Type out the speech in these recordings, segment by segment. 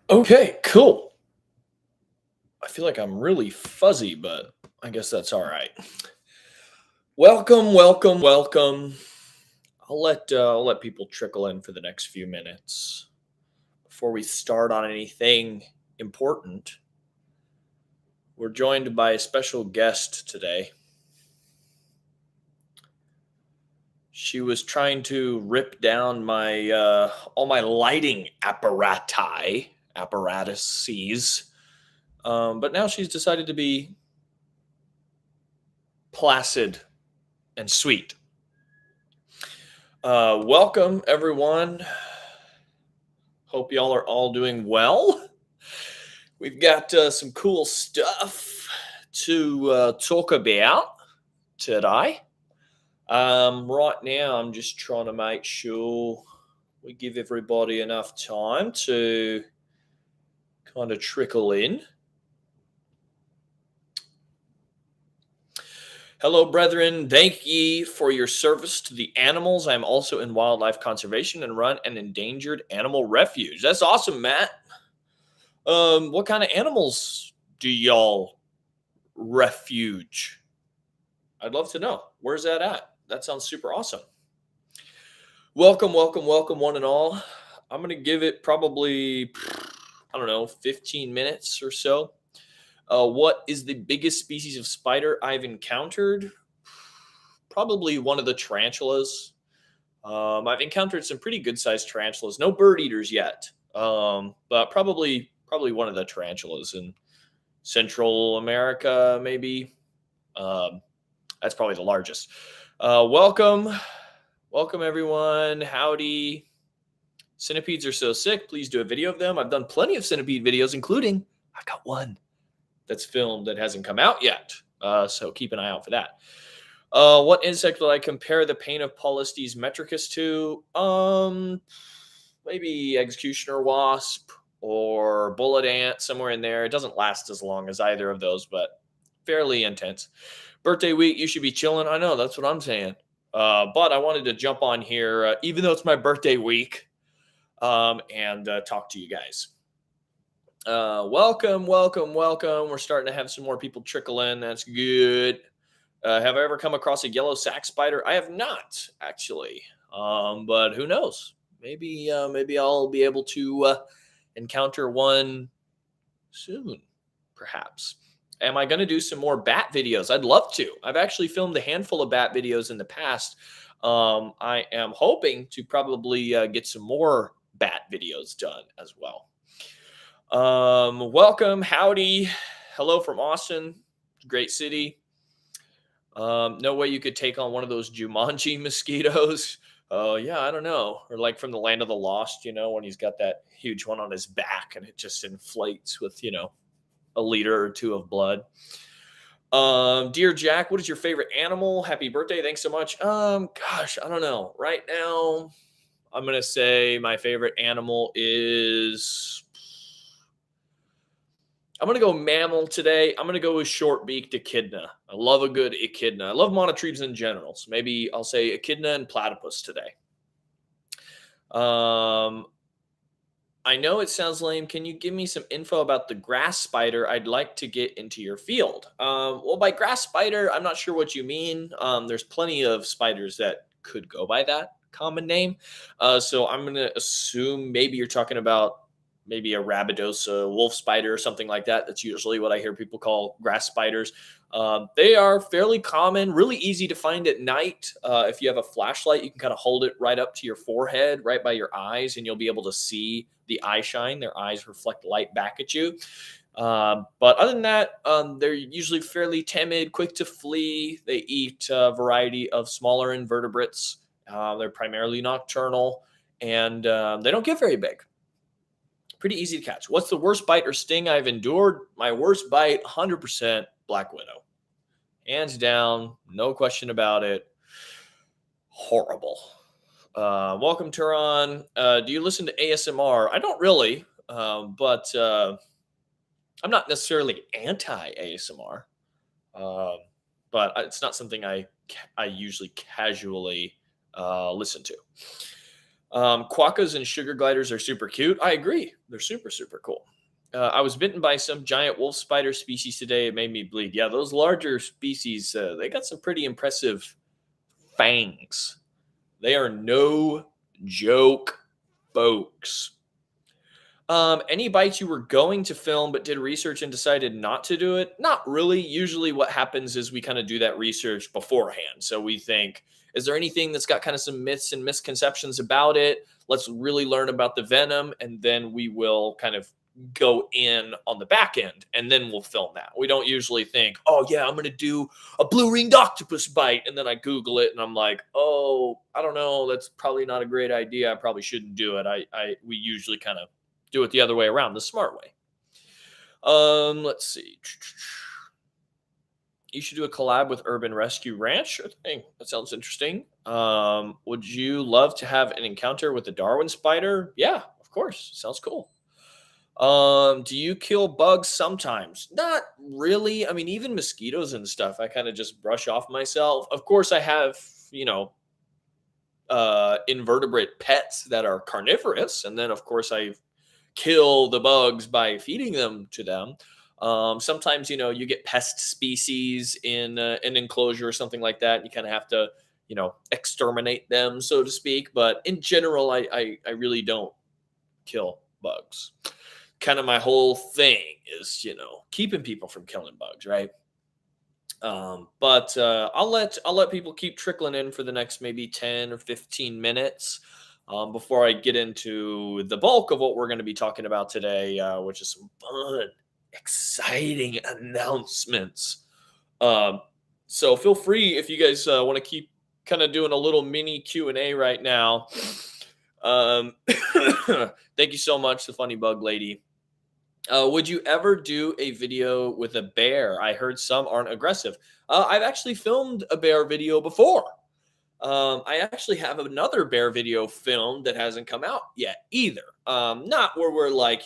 Okay, cool. I feel like I'm really fuzzy, but I guess that's all right. Welcome, welcome, welcome. I'll let people trickle in for the next few minutes before we start on anything important. We're joined by a special guest today. She was trying to rip down my all my lighting apparatuses, but now she's decided to be placid and sweet. Welcome, everyone. Hope y'all are all doing well. We've got some cool stuff to talk about today. Right now, I'm just trying to make sure we give everybody enough time to kind of trickle in. Hello, brethren. Thank ye for your service to the animals. I am also in wildlife conservation and run an endangered animal refuge. That's awesome, Matt. What kind of animals do y'all refuge? I'd love to know. Where's that at? That sounds super awesome. Welcome, welcome, welcome, one and all. I'm going to give it probably, I don't know, 15 minutes or so. What is the biggest species of spider I've encountered? Probably one of the tarantulas. I've encountered some pretty good sized tarantulas. No bird eaters yet, but probably one of the tarantulas in Central America, maybe. Um, that's probably the largest. Welcome everyone. Howdy. Centipedes are so sick. Please do a video of them. I've done plenty of centipede videos, including I've got one that's filmed that hasn't come out yet. So keep an eye out for that. What insect will I compare the pain of Polistes metricus to? Maybe executioner wasp or bullet ant, somewhere in there. It doesn't last as long as either of those, but fairly intense. Birthday week, you should be chilling. I know, that's what I'm saying. But I wanted to jump on here, even though it's my birthday week, and talk to you guys. Welcome, welcome, welcome. We're starting to have some more people trickle in. That's good. Have I ever come across a yellow sac spider? I have not, actually. But who knows? Maybe I'll be able to encounter one soon, perhaps. Am I going to do some more bat videos? I'd love to. I've actually filmed a handful of bat videos in the past. I am hoping to probably get some more bat videos done as well. Welcome, howdy, hello from Austin, great city. No way you could take on one of those Jumanji mosquitoes. Oh, yeah, I don't know. Or like from the Land of the Lost, when he's got that huge one on his back and it just inflates with, a liter or two of blood. Dear Jack, what is your favorite animal? Happy birthday. Thanks so much. Gosh, I don't know. Right now, I'm going to say my favorite animal is I'm going to go mammal today. I'm going to go with short-beaked echidna. I love a good echidna. I love monotremes in general. So maybe I'll say echidna and platypus today. I know it sounds lame. Can you give me some info about the grass spider? I'd like to get into your field. Well, by grass spider, I'm not sure what you mean. There's plenty of spiders that could go by that common name. So I'm going to assume maybe you're talking about maybe a Rabidosa wolf spider or something like that. That's usually what I hear people call grass spiders. They are fairly common, really easy to find at night. If you have a flashlight, you can kind of hold it right up to your forehead, right by your eyes, and you'll be able to see the eye shine. Their eyes reflect light back at you. But other than that, they're usually fairly timid, quick to flee. They eat a variety of smaller invertebrates. They're primarily nocturnal, and they don't get very big. Pretty easy to catch. What's the worst bite or sting I've endured? My worst bite, 100% black widow. Hands down, no question about it. Horrible. Welcome, Turan. Do you listen to ASMR? I don't really, but I'm not necessarily anti ASMR, but it's not something I usually casually listen to. Quokkas and sugar gliders are super cute. I agree. They're super, super cool. I was bitten by some giant wolf spider species today. It made me bleed. Yeah, those larger species, they got some pretty impressive fangs. They are no joke, folks. Any bites you were going to film but did research and decided not to do it? Not really. Usually, what happens is we kind of do that research beforehand. So we think, is there anything that's got kind of some myths and misconceptions about it? Let's really learn about the venom, and then we will kind of go in on the back end, and then we'll film that. We don't usually think, oh yeah, I'm going to do a blue ringed octopus bite, and then I Google it, and I'm like, oh, I don't know, that's probably not a great idea. I probably shouldn't do it. We usually kind of do it the other way around, the smart way. Let's see. You should do a collab with Urban Rescue Ranch. Sure thing. That sounds interesting. Would you love to have an encounter with the Darwin spider? Yeah, of course. Sounds cool. Do you kill bugs sometimes? Not really. I mean, even mosquitoes and stuff, I kind of just brush off myself. Of course, I have, invertebrate pets that are carnivorous, and then of course I kill the bugs by feeding them to them. Sometimes, you get pest species in an enclosure or something like that. You kind of have to, exterminate them, so to speak. But in general, I really don't kill bugs. Kind of my whole thing is, keeping people from killing bugs, right? But I'll let people keep trickling in for the next maybe 10 or 15 minutes before I get into the bulk of what we're going to be talking about today, which is some fun, exciting announcements. So feel free if you guys want to keep kind of doing a little mini Q&A right now. Thank you so much, the funny bug lady. Would you ever do a video with a bear? I heard some aren't aggressive. I've actually filmed a bear video before. I actually have another bear video filmed that hasn't come out yet either. Not where we're like,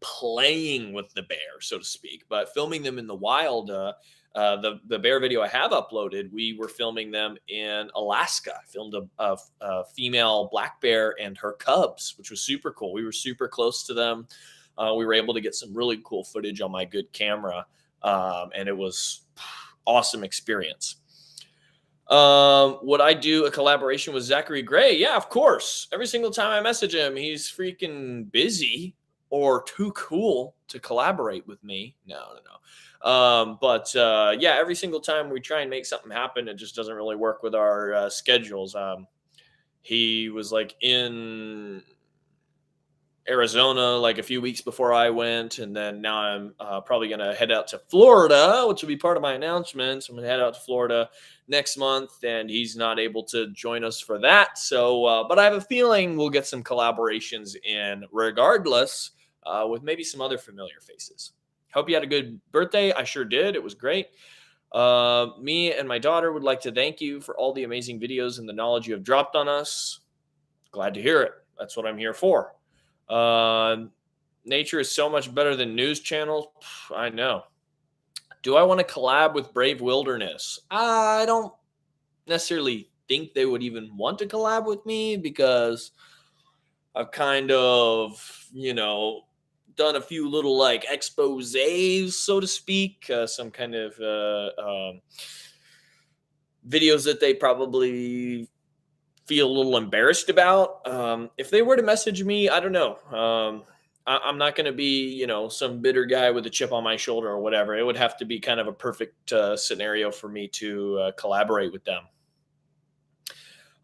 playing with the bear, so to speak, but filming them in the wild. The bear video I have uploaded, we were filming them in Alaska. I filmed a female black bear and her cubs, which was super cool. We were super close to them. We were able to get some really cool footage on my good camera, and it was awesome experience. Would I do a collaboration with Zachary Gray? Yeah, of course. Every single time I message him, he's freaking busy or too cool to collaborate with me. No. But yeah, every single time we try and make something happen, it just doesn't really work with our schedules. He was like in Arizona like a few weeks before I went, and then now I'm probably going to head out to Florida, which will be part of my announcements. I'm going to head out to Florida next month, and he's not able to join us for that. So, but I have a feeling we'll get some collaborations in regardless, with maybe some other familiar faces. Hope you had a good birthday. I sure did. It was great. Me and my daughter would like to thank you for all the amazing videos and the knowledge you have dropped on us. Glad to hear it. That's what I'm here for. Nature is so much better than news channels. I know. Do I want to collab with Brave Wilderness? I don't necessarily think they would even want to collab with me because I've kind of, done a few little like exposés, so to speak, some kind of videos that they probably feel a little embarrassed about. If they were to message me, I don't know. I'm not going to be, some bitter guy with a chip on my shoulder or whatever. It would have to be kind of a perfect scenario for me to collaborate with them.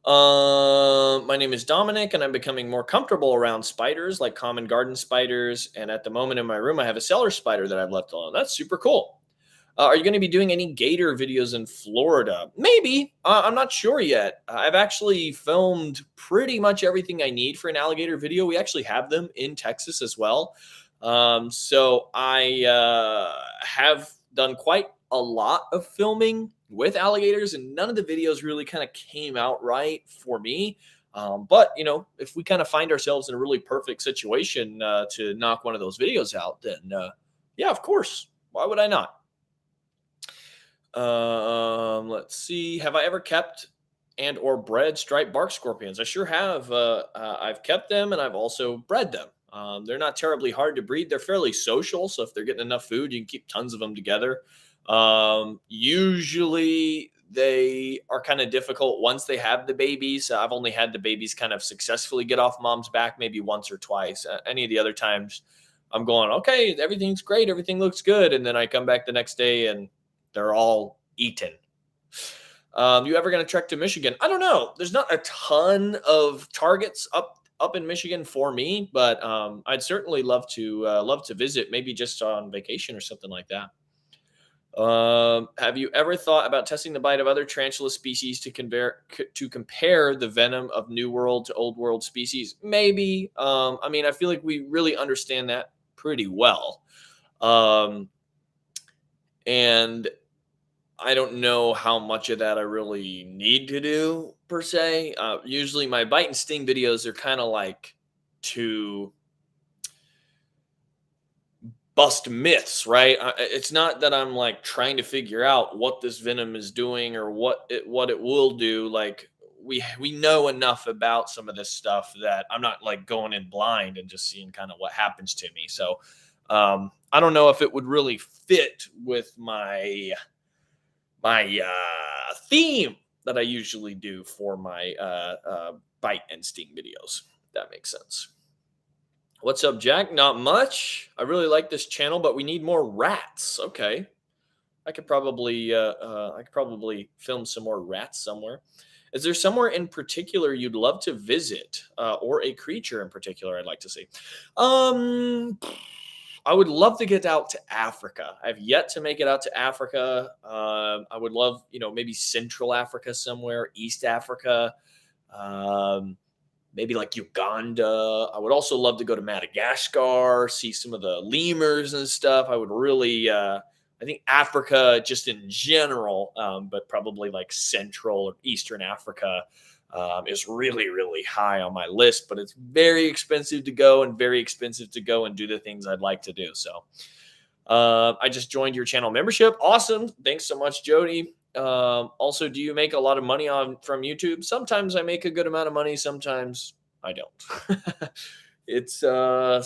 My name is Dominic, and I'm becoming more comfortable around spiders, like common garden spiders. And at the moment in my room, I have a cellar spider that I've left alone. That's super cool. Are you going to be doing any gator videos in Florida? Maybe. I'm not sure yet. I've actually filmed pretty much everything I need for an alligator video. We actually have them in Texas as well. So I have done quite a lot of filming with alligators, and none of the videos really kind of came out right for me. But, if we kind of find ourselves in a really perfect situation to knock one of those videos out, then yeah, of course. Why would I not? Let's see. Have I ever kept and or bred striped bark scorpions. I sure have. I've kept them and I've also bred them. They're not terribly hard to breed. They're fairly social, so if they're getting enough food, you can keep tons of them together. Usually, they are kind of difficult once they have the babies. I've only had the babies kind of successfully get off mom's back maybe once or twice. Any of the other times, I'm going, okay, everything's great, everything looks good, and then I come back the next day and they're all eaten. You ever going to trek to Michigan? I don't know. There's not a ton of targets up in Michigan for me, but I'd certainly love to visit, maybe just on vacation or something like that. Have you ever thought about testing the bite of other tarantula species to compare the venom of New World to Old World species? Maybe. I mean, I feel like we really understand that pretty well, um, and I don't know how much of that I really need to do per se. Usually, my bite and sting videos are kind of like to bust myths, right? It's not that I'm like trying to figure out what this venom is doing or what it will do. Like we know enough about some of this stuff that I'm not like going in blind and just seeing kind of what happens to me. So I don't know if it would really fit with my theme that I usually do for my bite and sting videos. If that makes sense. What's up, Jack? Not much. I really like this channel, but we need more rats. Okay, I could probably film some more rats somewhere. Is there somewhere in particular you'd love to visit, or a creature in particular I'd like to see? Um, I would love to get out to Africa. I've yet to make it out to Africa. I would love, maybe Central Africa somewhere, East Africa. Um, Maybe like Uganda. I would also love to go to Madagascar, see some of the lemurs and stuff. I would really, I think Africa just in general, but probably like Central or Eastern Africa is really, really high on my list. But it's very expensive to go and very expensive to go and do the things I'd like to do. So I just joined your channel membership. Awesome. Thanks so much, Jody. Also, do you make a lot of money on from YouTube? Sometimes I make a good amount of money, sometimes I don't. It's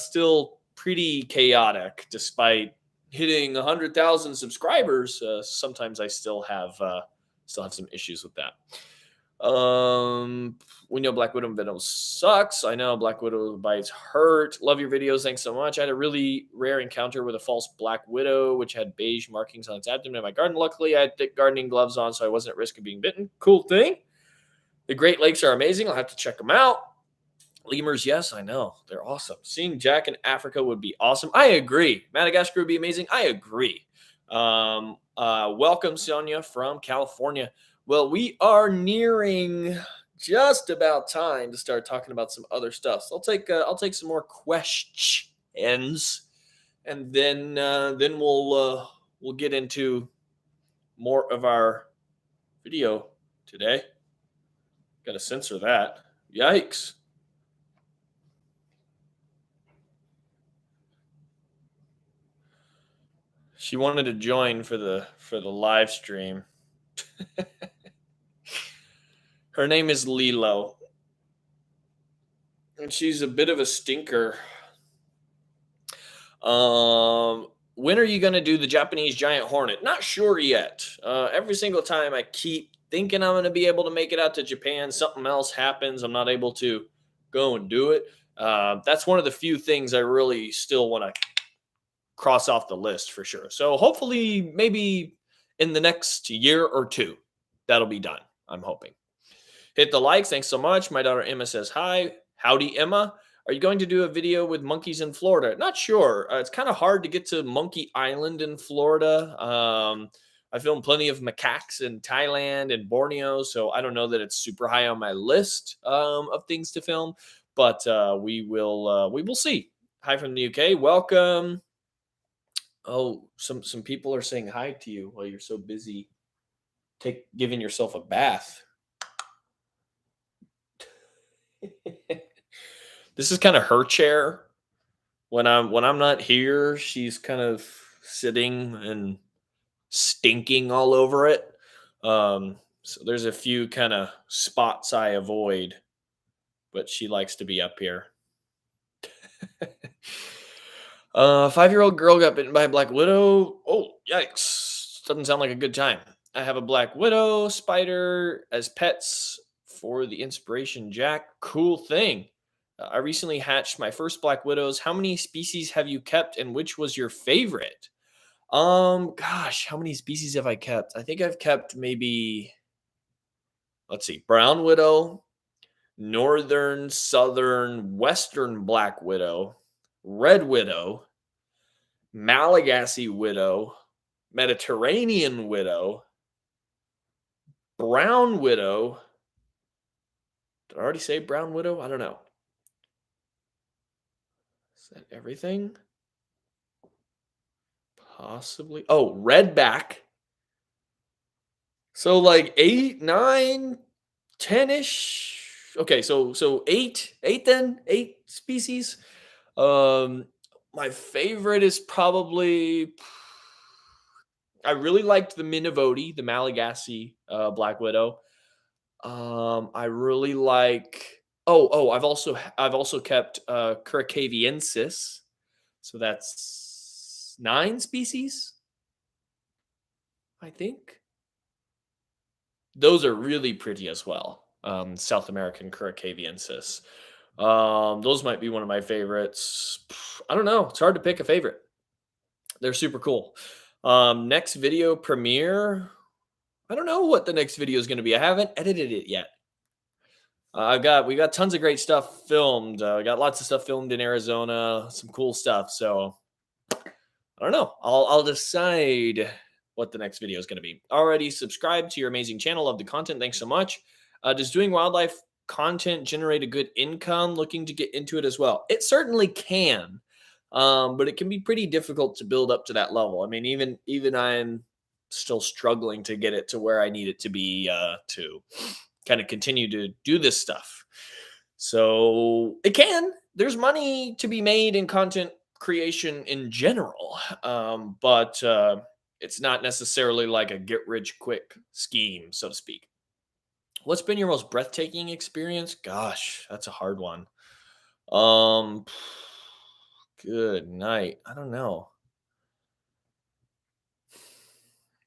still pretty chaotic despite hitting 100,000 subscribers. Sometimes I still have some issues with that. Um, we know Black Widow venom sucks. I know Black Widow bites hurt. Love your videos. Thanks so much. I had a really rare encounter with a false Black Widow, which had beige markings on its abdomen in my garden. Luckily, I had thick gardening gloves on, so I wasn't at risk of being bitten. Cool thing. The Great Lakes are amazing. I'll have to check them out. Lemurs, yes, I know. They're awesome. Seeing Jack in Africa would be awesome. I agree. Madagascar would be amazing. I agree. Welcome, Sonia from California. Well, we are nearing just about time to start talking about some other stuff. So I'll take some more questions, and then we'll get into more of our video today. Got to censor that. Yikes. She wanted to join for the live stream. Her name is Lilo. And she's a bit of a stinker. When are you going to do the Japanese giant hornet? Not sure yet. Every single time I keep thinking I'm going to be able to make it out to Japan, something else happens. I'm not able to go and do it. That's one of the few things I really still want to cross off the list for sure. So hopefully, maybe in the next year or two, that'll be done. I'm hoping. Hit the likes. Thanks so much. My daughter Emma says hi. Howdy, Emma. Are you going to do a video with monkeys in Florida? Not sure. It's kind of hard to get to Monkey Island in Florida. I filmed plenty of macaques in Thailand and Borneo, so I don't know that it's super high on my list of things to film, but we will see. Hi from the UK. Welcome. Oh, some people are saying hi to you while you're so busy giving yourself a bath. This is kind of her chair. When I'm not here, she's kind of sitting and stinking all over it. So there's a few kind of spots I avoid, but she likes to be up here. 5-year-old girl got bitten by a black widow. Oh, yikes. Doesn't sound like a good time. I have a black widow spider as pets for the inspiration Jack. Cool thing. I recently hatched my first black widows. How many species have you kept and which was your favorite? Gosh, how many species have I kept? I think I've kept maybe, let's see, brown widow, northern, southern, western black widow, red widow, Malagasy widow, Mediterranean widow, brown widow. Did I already say brown widow? I don't know. Is that everything? Possibly. Oh, redback. So like 8, 9, 10-ish. Okay, so eight then, 8 species. Um my favorite is probably, I really liked the Minivoti, the Malagasy black widow. I really like. I've also kept Curacaviensis. So that's 9 species, I think. Those are really pretty as well. South American Curacaviensis. Those might be one of my favorites. I don't know. It's hard to pick a favorite. They're super cool. Next video premiere. I don't know what the next video is going to be. I haven't edited it yet. We got tons of great stuff filmed. We got lots of stuff filmed in Arizona, some cool stuff. So I don't know. I'll decide what the next video is going to be. Already subscribed to your amazing channel. Love the content. Thanks so much. Does doing wildlife content generate a good income? Looking to get into it as well. It certainly can, but it can be pretty difficult to build up to that level. I mean, even I'm still struggling to get it to where I need it to be to kind of continue to do this stuff. So it can. There's money to be made in content creation in general, but it's not necessarily like a get rich quick scheme, so to speak. What's been your most breathtaking experience? Gosh, that's a hard one. Um, good night. I don't know.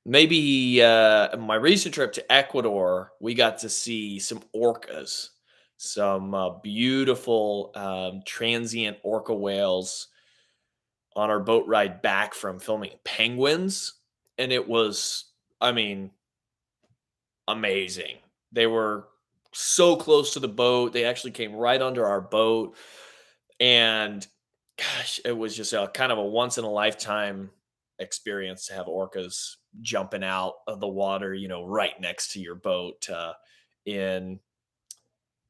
Maybe my recent trip to Ecuador, we got to see some orcas, some beautiful transient orca whales on our boat ride back from filming penguins. And it was, I mean, amazing. They were so close to the boat. They actually came right under our boat. And gosh, it was just a kind of a once in a lifetime experience to have orcas jumping out of the water, right next to your boat in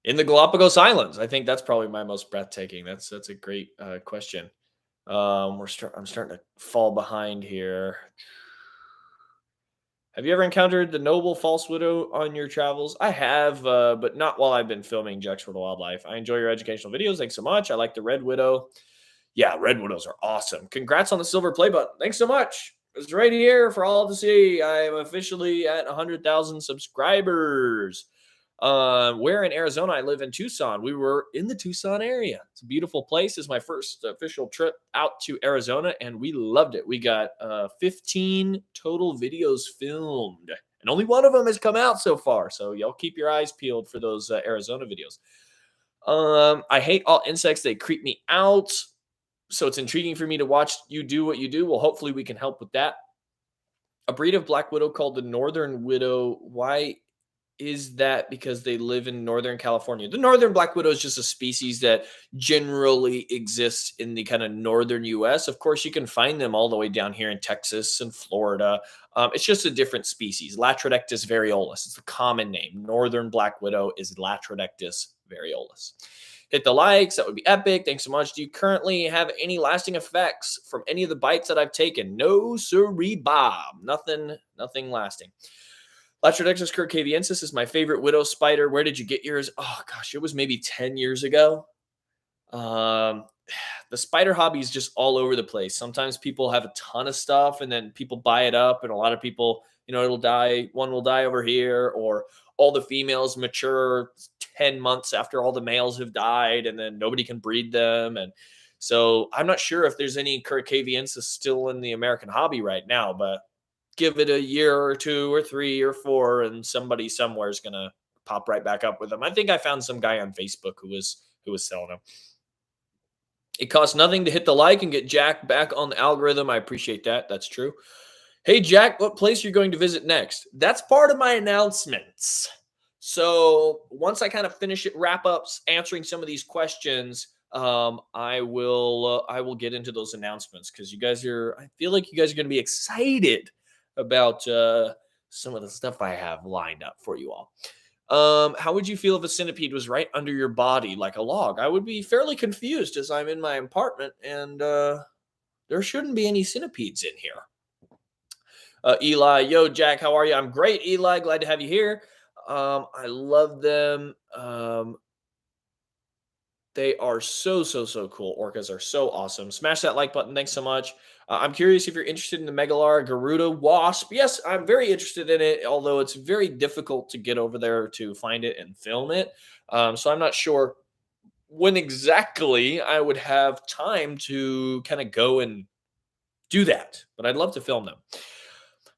the Galapagos Islands. I think that's probably my most breathtaking. That's a great question. I'm starting to fall behind here. Have you ever encountered the noble false widow on your travels? I have, but not while I've been filming Jexford Wildlife. I enjoy your educational videos. Thanks so much. I like the red widow. Yeah, red widows are awesome. Congrats on the silver play button. Thanks so much. It's right here for all to see. I am officially at 100,000 subscribers. Where in Arizona? I live in Tucson. We were in the Tucson area. It's a beautiful place. It's my first official trip out to Arizona, and we loved it. We got 15 total videos filmed, and only one of them has come out so far. So y'all keep your eyes peeled for those Arizona videos. I hate all insects. They creep me out. So it's intriguing for me to watch you do what you do. Well, hopefully we can help with that. A breed of black widow called the northern widow. Why is that? Because they live in Northern California. The northern black widow is just a species that generally exists in the kind of northern US. Of course, you can find them all the way down here in Texas and Florida. It's just a different species. Latrodectus variolus. It's the common name. Northern black widow is Latrodectus variolus. Hit the likes. That would be epic. Thanks so much. Do you currently have any lasting effects from any of the bites that I've taken? No, sirree, Bob. Nothing lasting. Latrodectus curacaviensis is my favorite widow spider. Where did you get yours? Oh gosh, it was maybe 10 years ago. The spider hobby is just all over the place. Sometimes people have a ton of stuff and then people buy it up, and a lot of people, it'll die, one will die over here, or all the females mature 10 months after all the males have died, and then nobody can breed them. And so I'm not sure if there's any Curricaviensis still in the American hobby right now, but give it a year or 2 or 3 or 4, and somebody somewhere is gonna pop right back up with them. I think I found some guy on Facebook who was selling them. It costs nothing to hit the like and get Jack back on the algorithm. I appreciate that. That's true. Hey Jack, what place are you going to visit next? That's part of my announcements. So once I kind of finish it, wrap ups, answering some of these questions, I will get into those announcements because you guys are. I feel like you guys are going to be excited about some of the stuff I have lined up for you all. How would you feel if a centipede was right under your body like a log? I would be fairly confused as I'm in my apartment and there shouldn't be any centipedes in here. Eli, yo, Jack, how are you? I'm great, Eli. Glad to have you here. I love them. They are so, so, so cool. Orcas are so awesome. Smash that like button. Thanks so much. I'm curious if you're interested in the Megalar Garuda Wasp. Yes, I'm very interested in it, although it's very difficult to get over there to find it and film it. So I'm not sure when exactly I would have time to kind of go and do that, but I'd love to film them.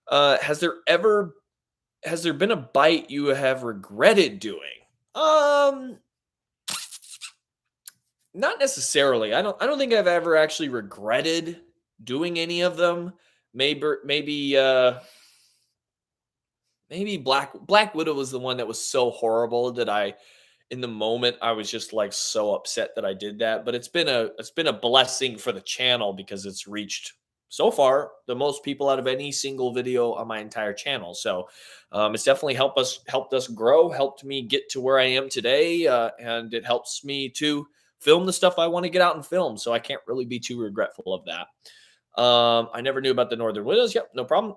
Has there been a bite you have regretted doing? Um, Not necessarily. I don't think I've ever actually regretted doing any of them. Maybe Black Widow was the one that was so horrible that I in the moment I was just like so upset that I did that. But it's been a blessing for the channel because it's reached so far the most people out of any single video on my entire channel. So it's definitely helped us grow, helped me get to where I am today, and it helps me to film the stuff I want to get out and film. So I can't really be too regretful of that. I never knew about the northern widows. Yep, no problem.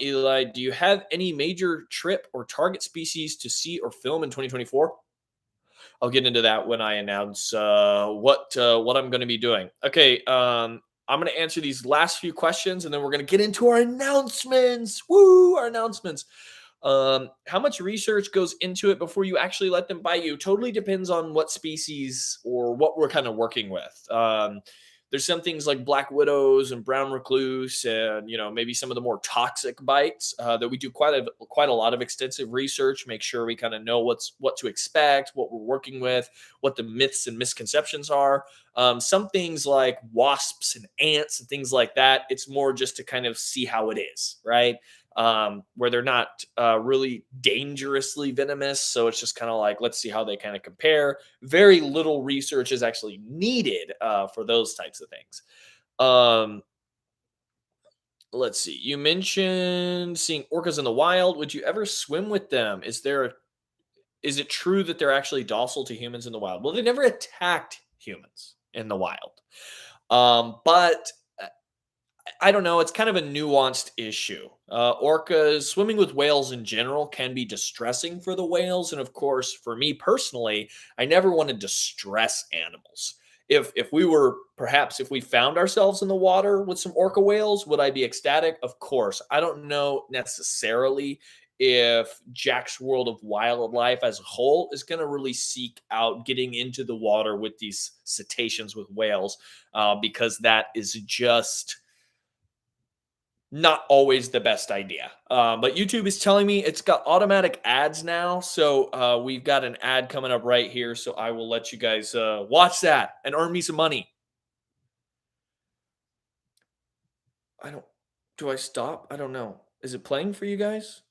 Eli, do you have any major trip or target species to see or film in 2024? I'll get into that when I announce what I'm going to be doing. Okay, I'm going to answer these last few questions, and then we're going to get into our announcements. Woo, our announcements. How much research goes into it before you actually let them bite you? Totally depends on what species or what we're kind of working with. There's some things like black widows and brown recluse, and maybe some of the more toxic bites that we do quite a lot of extensive research. Make sure we kind of know what to expect, what we're working with, what the myths and misconceptions are. Some things like wasps and ants and things like that, it's more just to kind of see how it is, right? Where they're not really dangerously venomous. So it's just kind of like, let's see how they kind of compare. Very little research is actually needed for those types of things. Let's see. You mentioned seeing orcas in the wild. Would you ever swim with them? Is it true that they're actually docile to humans in the wild? Well, they never attacked humans in the wild. But I don't know. It's kind of a nuanced issue. Orcas, swimming with whales in general can be distressing for the whales. And of course, for me personally, I never want to distress animals. If we found ourselves in the water with some orca whales, would I be ecstatic? Of course. I don't know necessarily if Jack's World of Wildlife as a whole is going to really seek out getting into the water with these cetaceans with whales, because that is just not always the best idea. But YouTube is telling me it's got automatic ads now. So we've got an ad coming up right here. So I will let you guys watch that and earn me some money. Do I stop? I don't know. Is it playing for you guys?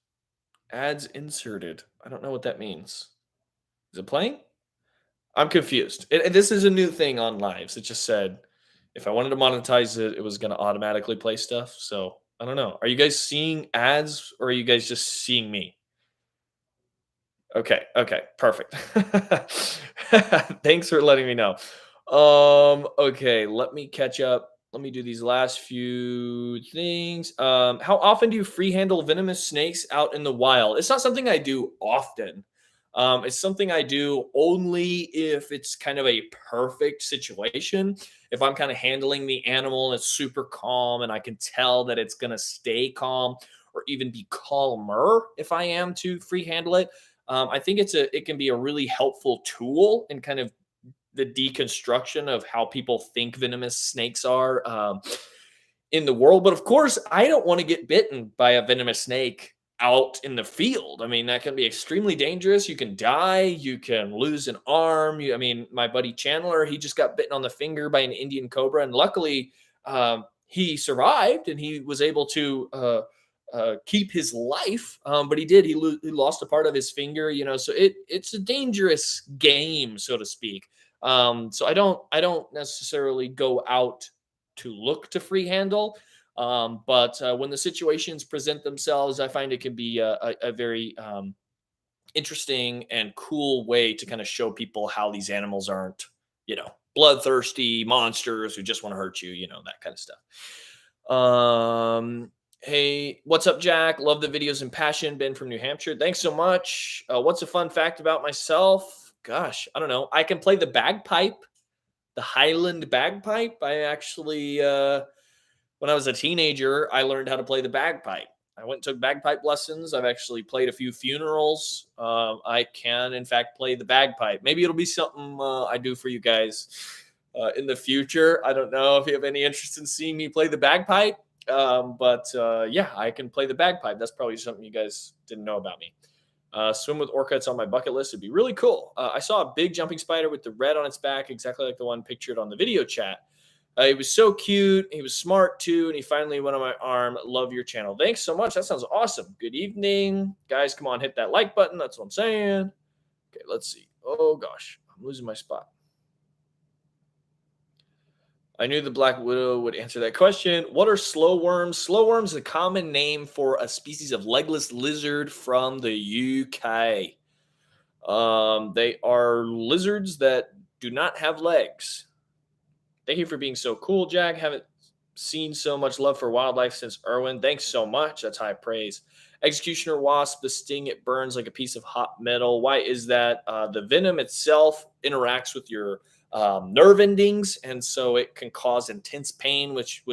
Ads inserted. I don't know what that means. Is it playing? I'm confused. And this is a new thing on lives. It just said if I wanted to monetize it, it was going to automatically play stuff. So I don't know. Are you guys seeing ads or are you guys just seeing me? Okay. Okay. Perfect. Thanks for letting me know. Okay. Let me catch up. Let me do these last few things. How often do you free handle venomous snakes out in the wild? It's not something I do often. It's something I do only if it's kind of a perfect situation. If I'm kind of handling the animal and it's super calm and I can tell that it's going to stay calm, or even be calmer if I am to free handle it. I think it can be a really helpful tool in kind of the deconstruction of how people think venomous snakes are in the world. But of course, I don't want to get bitten by a venomous snake out in the field. I mean, that can be extremely dangerous. You can die, you can lose an arm. I mean, my buddy Chandler, he just got bitten on the finger by an Indian cobra, and luckily, he survived and he was able to keep his life. But he lost a part of his finger. So it's a dangerous game, so to speak. So I don't necessarily go out to look to free handle. But when the situations present themselves, I find it can be a very interesting and cool way to kind of show people how these animals aren't, bloodthirsty monsters who just want to hurt you, that kind of stuff. Hey, what's up, Jack? Love the videos and passion. Ben from New Hampshire. Thanks so much. What's a fun fact about myself? Gosh, I don't know. I can play the bagpipe, the Highland bagpipe. I actually, when I was a teenager, I learned how to play the bagpipe. I went and took bagpipe lessons. I've actually played a few funerals. I can, in fact, play the bagpipe. Maybe it'll be something I do for you guys in the future. I don't know if you have any interest in seeing me play the bagpipe. But yeah, I can play the bagpipe. That's probably something you guys didn't know about me. Swim with orcas on my bucket list. It'd be really cool. I saw a big jumping spider with the red on its back, exactly like the one pictured on the video chat. He was so cute. He was smart too. And he finally went on my arm. Love your channel. Thanks so much. That sounds awesome. Good evening. Guys, come on, hit that like button. That's what I'm saying. Okay, let's see. Oh, gosh. I'm losing my spot. I knew the Black Widow would answer that question. What are slow worms? Slow worms is a common name for a species of legless lizard from the UK. They are lizards that do not have legs. Thank you for being so cool, Jack. Haven't seen so much love for wildlife since Irwin. Thanks so much. That's high praise. Executioner wasp, the sting, it burns like a piece of hot metal. Why is that? The venom itself interacts with your nerve endings, and so it can cause intense pain, which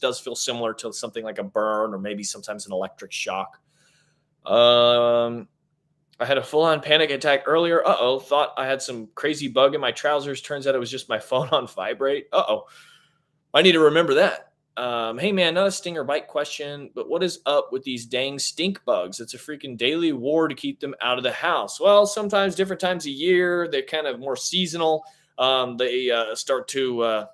does feel similar to something like a burn or maybe sometimes an electric shock. I had a full-on panic attack earlier. Thought I had some crazy bug in my trousers. Turns out it was just my phone on vibrate. I need to remember that. Hey man, not a sting or bite question, but what is up with these dang stink bugs? It's a freaking daily war to keep them out of the house. Well, sometimes different times a year, they're kind of more seasonal. They start to,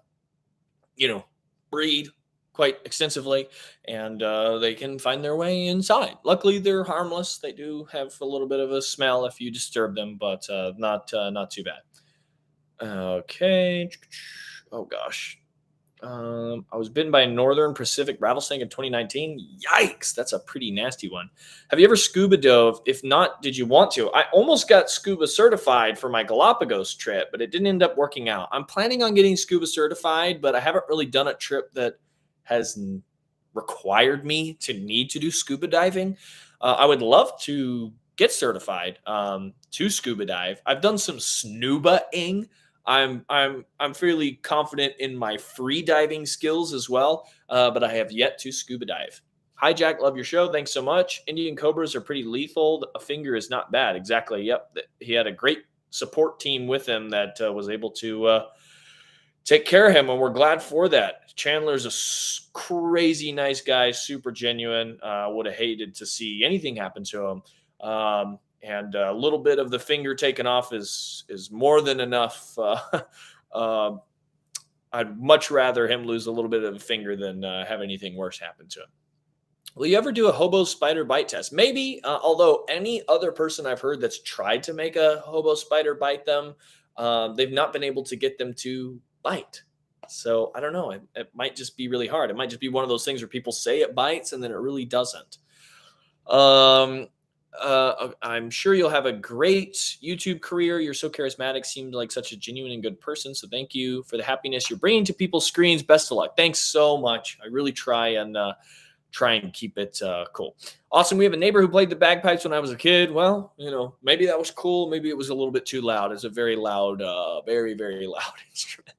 breed quite extensively, and they can find their way inside. Luckily, they're harmless. They do have a little bit of a smell if you disturb them, but not too bad. Okay. Oh gosh. I was bitten by a northern Pacific rattlesnake in 2019. Yikes, that's a pretty nasty one. Have you ever scuba dove? If not, did you want to? I almost got scuba certified for my Galapagos trip, but it didn't end up working out. I'm planning on getting scuba certified, but I haven't really done a trip that has required me to need to do scuba diving. I would love to get certified to scuba dive. I've done some snuba-ing. I'm fairly confident in my free diving skills as well, but I have yet to scuba dive. Hi, Jack. Love your show. Thanks so much. Indian cobras are pretty lethal. A finger is not bad. Exactly. Yep. He had a great support team with him that was able to take care of him, and we're glad for that. Chandler's a crazy nice guy, super genuine. Would have hated to see anything happen to him. And a little bit of the finger taken off is more than enough. I'd much rather him lose a little bit of a finger than have anything worse happen to him. Will you ever do a hobo spider bite test? Maybe, although any other person I've heard that's tried to make a hobo spider bite them, they've not been able to get them to bite. So I don't know. It might just be really hard. It might just be one of those things where people say it bites and then it really doesn't. I'm sure you'll have a great YouTube career. You're so charismatic, seemed like such a genuine and good person. So thank you for the happiness you're bringing to people's screens. Best of luck. Thanks so much. I really try and keep it cool. Awesome. We have a neighbor who played the bagpipes when I was a kid. Well, maybe that was cool. Maybe it was a little bit too loud. It's a very loud, very, very loud instrument.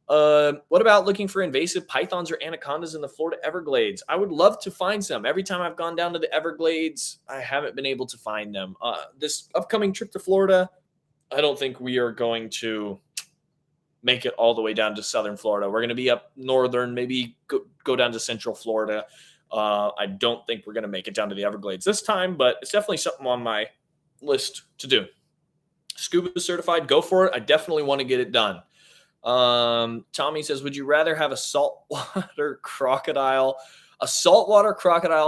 What about looking for invasive pythons or anacondas in the Florida Everglades? I would love to find some. Every time I've gone down to the Everglades, I haven't been able to find them. This upcoming trip to Florida, I don't think we are going to make it all the way down to southern Florida. We're going to be up northern, maybe go down to central Florida. I don't think we're going to make it down to the Everglades this time, but it's definitely something on my list to do. Scuba certified, go for it. I definitely want to get it done. Tommy says, would you rather have a saltwater crocodile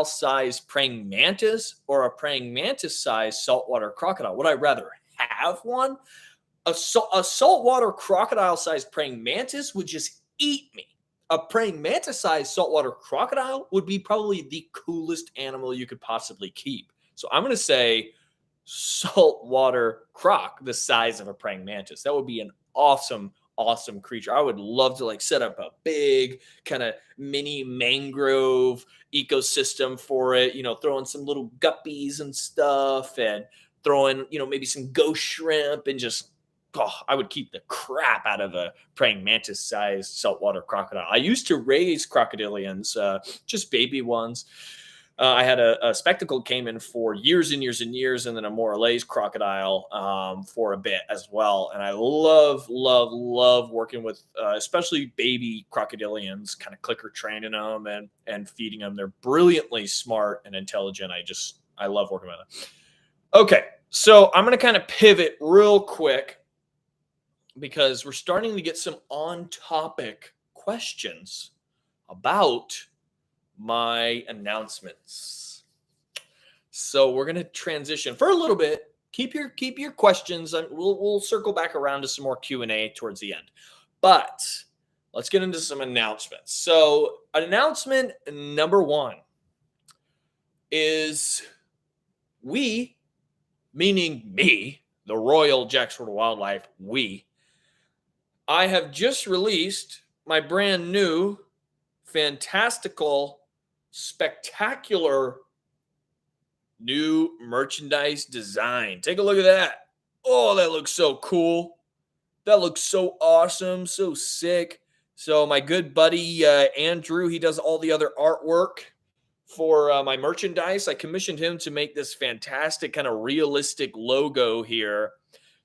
size praying mantis or a praying mantis size saltwater crocodile? Would I rather have one? A saltwater crocodile sized praying mantis would just eat me. A praying mantis sized saltwater crocodile would be probably the coolest animal you could possibly keep. So I'm going to say saltwater croc the size of a praying mantis. That would be an awesome creature. I would love to set up a big kind of mini mangrove ecosystem for it, throwing some little guppies and stuff and throwing, maybe some ghost shrimp and just I would keep the crap out of a praying mantis sized saltwater crocodile. I used to raise crocodilians, just baby ones. I had a spectacle caiman for years and years and years, and then a Morlaix crocodile for a bit as well. And I love working with especially baby crocodilians, kind of clicker training them and feeding them. They're brilliantly smart and intelligent. I love working with them. Okay, so I'm going to kind of pivot real quick because we're starting to get some on-topic questions about my announcements. So we're going to transition for a little bit. Keep your questions. We'll circle back around to some more Q&A towards the end. But let's get into some announcements. So announcement number 1 is we, meaning me, the Royal Jack's World of Wildlife, I have just released my brand new, fantastical, spectacular new merchandise design. Take a look at that. Oh, that looks so cool. That looks so awesome, so sick. So my good buddy Andrew, he does all the other artwork for my merchandise. I commissioned him to make this fantastic kind of realistic logo here.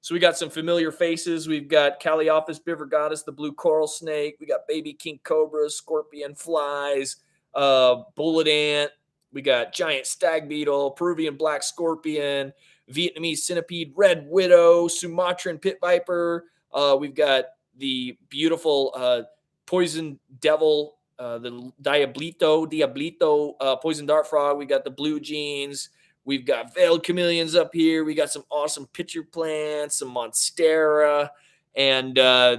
So we got some familiar faces. We've got Calliophis bivirgatus, the blue coral snake. We got baby king cobras, scorpion flies, bullet ant. We got giant stag beetle, Peruvian black scorpion, Vietnamese centipede, red widow, Sumatran pit viper. We've got the beautiful poison devil, the Diablito, poison dart frog. We got the blue jeans. We've got veiled chameleons up here. We got some awesome pitcher plants, some monstera. And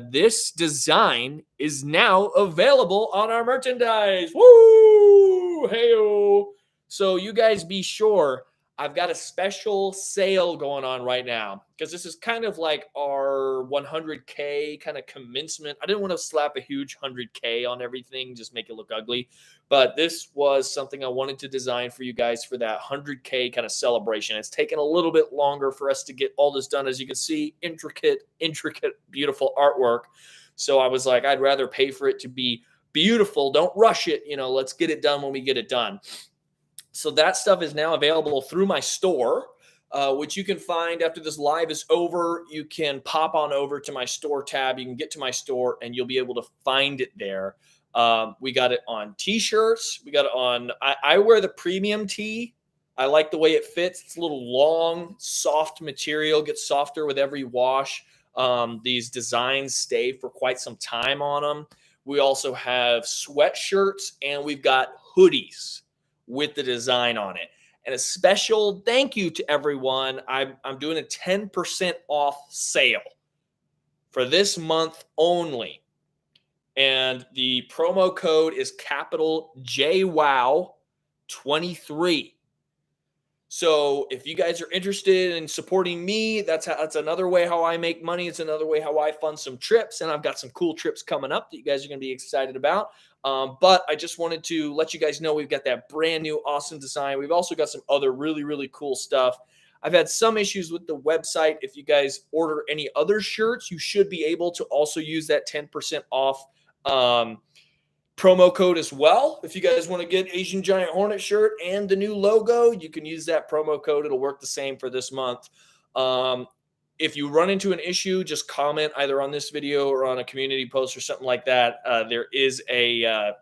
this design is now available on our merchandise. Woo! Hey-o! So you guys be sure, I've got a special sale going on right now because this is kind of like our 100K kind of commencement. I didn't want to slap a huge 100K on everything, just make it look ugly. But this was something I wanted to design for you guys for that 100K kind of celebration. It's taken a little bit longer for us to get all this done. As you can see, intricate, beautiful artwork. So I was like, I'd rather pay for it to be beautiful. Don't rush it. Let's get it done when we get it done. So that stuff is now available through my store, which you can find after this live is over. You can pop on over to my store tab. You can get to my store and you'll be able to find it there. We got it on t-shirts. We got it on, I wear the premium tee. I like the way it fits. It's a little long, soft material, gets softer with every wash. These designs stay for quite some time on them. We also have sweatshirts and we've got hoodies with the design on it. And a special thank you to everyone. I'm doing a 10% off sale for this month only. And the promo code is capital JWOW23. So if you guys are interested in supporting me, that's another way how I make money. It's another way how I fund some trips. And I've got some cool trips coming up that you guys are going to be excited about. But I just wanted to let you guys know we've got that brand new awesome design. We've also got some other really, really cool stuff. I've had some issues with the website. If you guys order any other shirts, you should be able to also use that 10% off um, promo code as well. If you guys want to get Asian Giant Hornet shirt and the new logo, you can use that promo code. It'll work the same for this month. Um, if you run into an issue, just comment either on this video or on a community post or something like that. There is a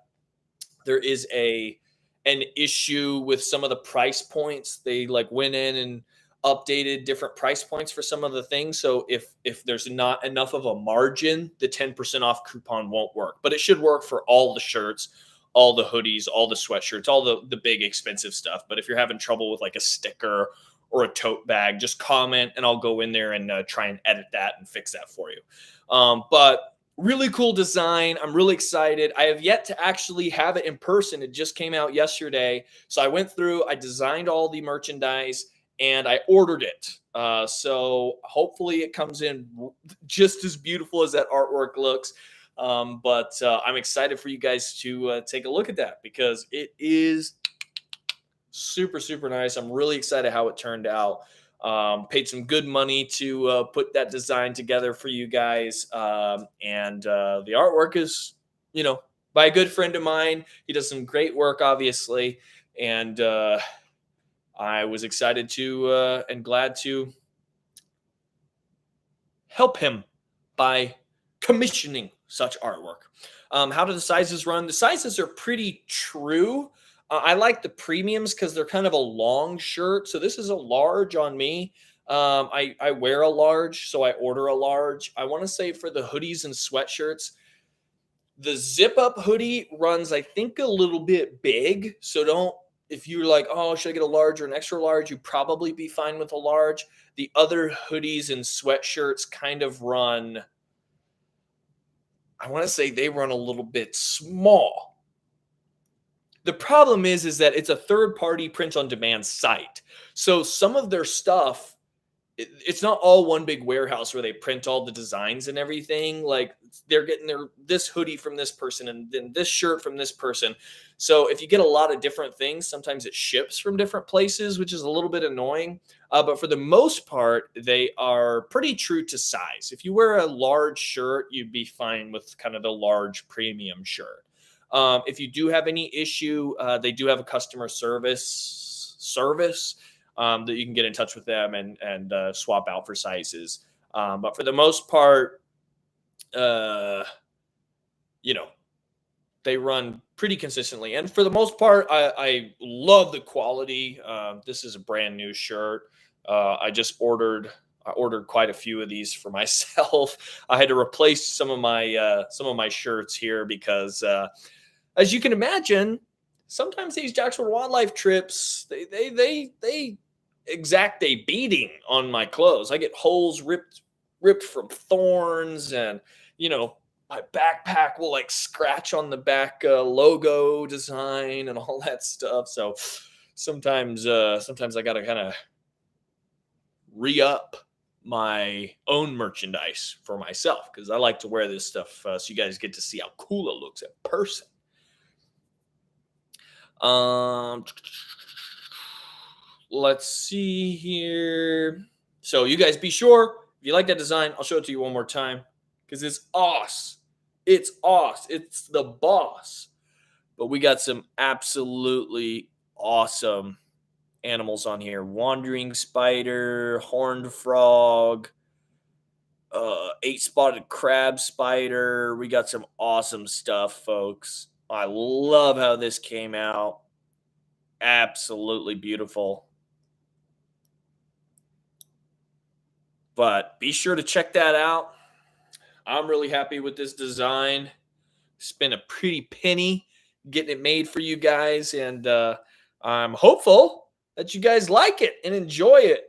an issue with some of the price points. They like went in and updated different price points for some of the things. So if there's not enough of a margin, the 10% off coupon won't work. But it should work for all the shirts, all the hoodies, all the sweatshirts, all the big expensive stuff. But if you're having trouble with like a sticker or a tote bag, just comment and I'll go in there and try and edit that and fix that for you. But really cool design. I'm really excited. I have yet to actually have it in person. It just came out yesterday. So I went through, I designed all the merchandise and I ordered it. So hopefully it comes in just as beautiful as that artwork looks. But I'm excited for you guys to take a look at that because it is super, super nice. I'm really excited how it turned out. Paid some good money to put that design together for you guys. And the artwork is, by a good friend of mine. He does some great work, obviously. And I was excited to and glad to help him by commissioning such artwork. How do the sizes run? The sizes are pretty true. I like the premiums because they're kind of a long shirt. So this is a large on me. I wear a large, so I order a large. I want to say for the hoodies and sweatshirts, the zip up hoodie runs, I think, a little bit big. So if you're like, oh, should I get a large or an extra large? You'd probably be fine with a large. The other hoodies and sweatshirts kind of run, I want to say they run a little bit small. The problem is that it's a third-party print-on-demand site. So some of their stuff, it's not all one big warehouse where they print all the designs and everything. Like they're getting this hoodie from this person and then this shirt from this person. So if you get a lot of different things, sometimes it ships from different places, which is a little bit annoying. But for the most part, they are pretty true to size. If you wear a large shirt, you'd be fine with kind of the large premium shirt. If you do have any issue, they do have a customer service that you can get in touch with them and swap out for sizes. But for the most part, they run pretty consistently. And for the most part, I love the quality. This is a brand new shirt. I ordered quite a few of these for myself. I had to replace some of my shirts here because as you can imagine, sometimes these Jacksonville wildlife trips, they exact a beating on my clothes. I get holes ripped from thorns, and my backpack will like scratch on the back logo design and all that stuff. So sometimes I gotta kind of re-up my own merchandise for myself because I like to wear this stuff so you guys get to see how cool it looks in person. Let's see here. So you guys be sure if you like that design, I'll show it to you one more time because it's awesome. It's awesome. It's the boss. But we got some absolutely awesome animals on here. Wandering spider, horned frog, 8-spotted crab spider. We got some awesome stuff, folks. I love how this came out. Absolutely beautiful. But be sure to check that out. I'm really happy with this design. Spent a pretty penny getting it made for you guys, and I'm hopeful that you guys like it and enjoy it.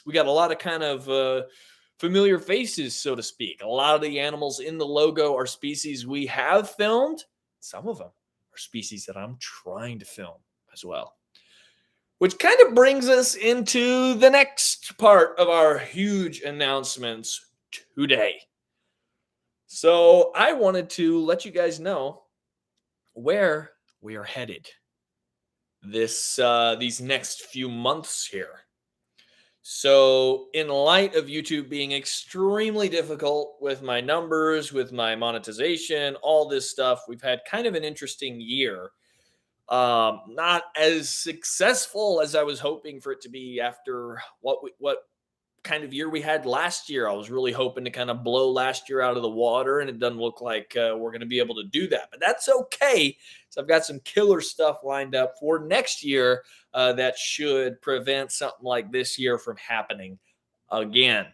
We got a lot of kind of familiar faces, so to speak. A lot of the animals in the logo are species we have filmed. Some of them are species that I'm trying to film as well. Which kind of brings us into the next part of our huge announcements today. So I wanted to let you guys know where we are headed these next few months here. So, in light of YouTube being extremely difficult with my numbers, with my monetization, all this stuff, we've had kind of an interesting year. Not as successful as I was hoping for it to be after what kind of year we had last year. I was really hoping to kind of blow last year out of the water, and it doesn't look like we're going to be able to do that. But that's okay. So I've got some killer stuff lined up for next year that should prevent something like this year from happening again.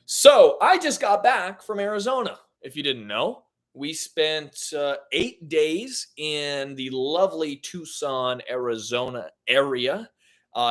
So I just got back from Arizona. If you didn't know, we spent 8 days in the lovely Tucson, Arizona area,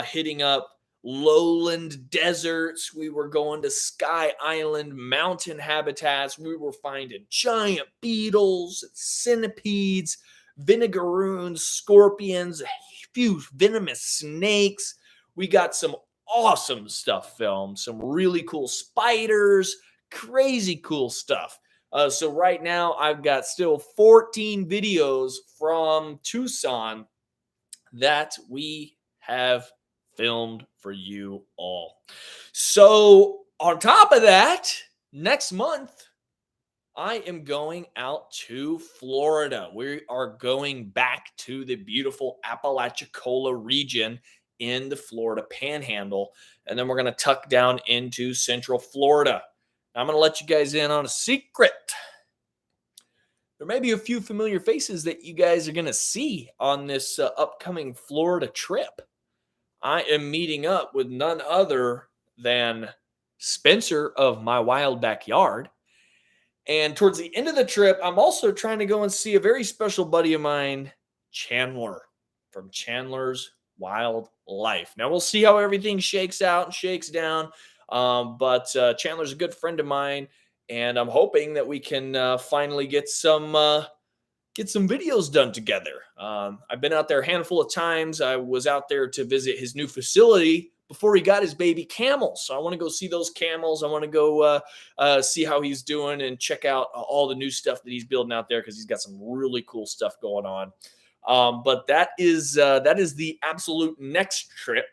hitting up lowland deserts. We were going to Sky Island mountain habitats. We were finding giant beetles, centipedes, vinegaroons, scorpions, a few venomous snakes. We got some awesome stuff filmed, some really cool spiders, crazy cool stuff. So right now I've got still 14 videos from Tucson that we have filmed for you all. So on top of that, next month I am going out to Florida. We are going back to the beautiful Apalachicola region in the Florida Panhandle. And then we're going to tuck down into Central Florida. I'm going to let you guys in on a secret. There may be a few familiar faces that you guys are going to see on this upcoming Florida trip. I am meeting up with none other than Spencer of My Wild Backyard. And towards the end of the trip, I'm also trying to go and see a very special buddy of mine, Chandler, from Chandler's Wildlife. Now, we'll see how everything shakes out and shakes down. But Chandler's a good friend of mine, and I'm hoping that we can finally get some videos done together. I've been out there a handful of times. I was out there to visit his new facility before he got his baby camels. So I want to go see those camels. I want to go see how he's doing and check out all the new stuff that he's building out there because he's got some really cool stuff going on. But that is the absolute next trip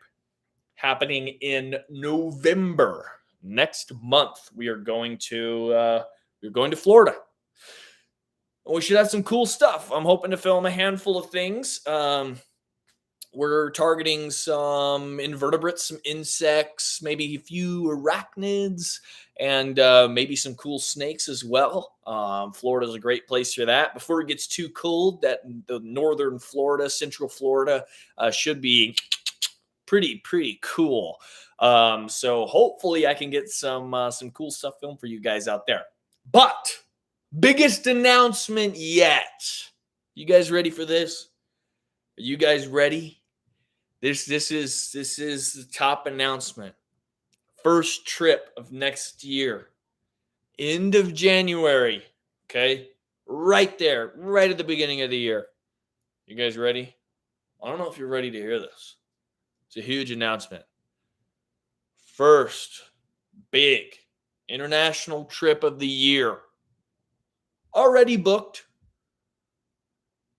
happening in November. Next month, we are going to Florida. We should have some cool stuff. I'm hoping to film a handful of things. We're targeting some invertebrates, some insects, maybe a few arachnids, and maybe some cool snakes as well. Florida is a great place for that. Before it gets too cold, that the northern Florida, central Florida, should be pretty cool. So hopefully I can get some cool stuff filmed for you guys out there. But biggest announcement yet. You guys ready for this? Are you guys ready? This is the top announcement. First trip of next year. End of January. Okay? Right there, right at the beginning of the year. You guys ready? I don't know if you're ready to hear this. It's a huge announcement. First big international trip of the year. Already booked.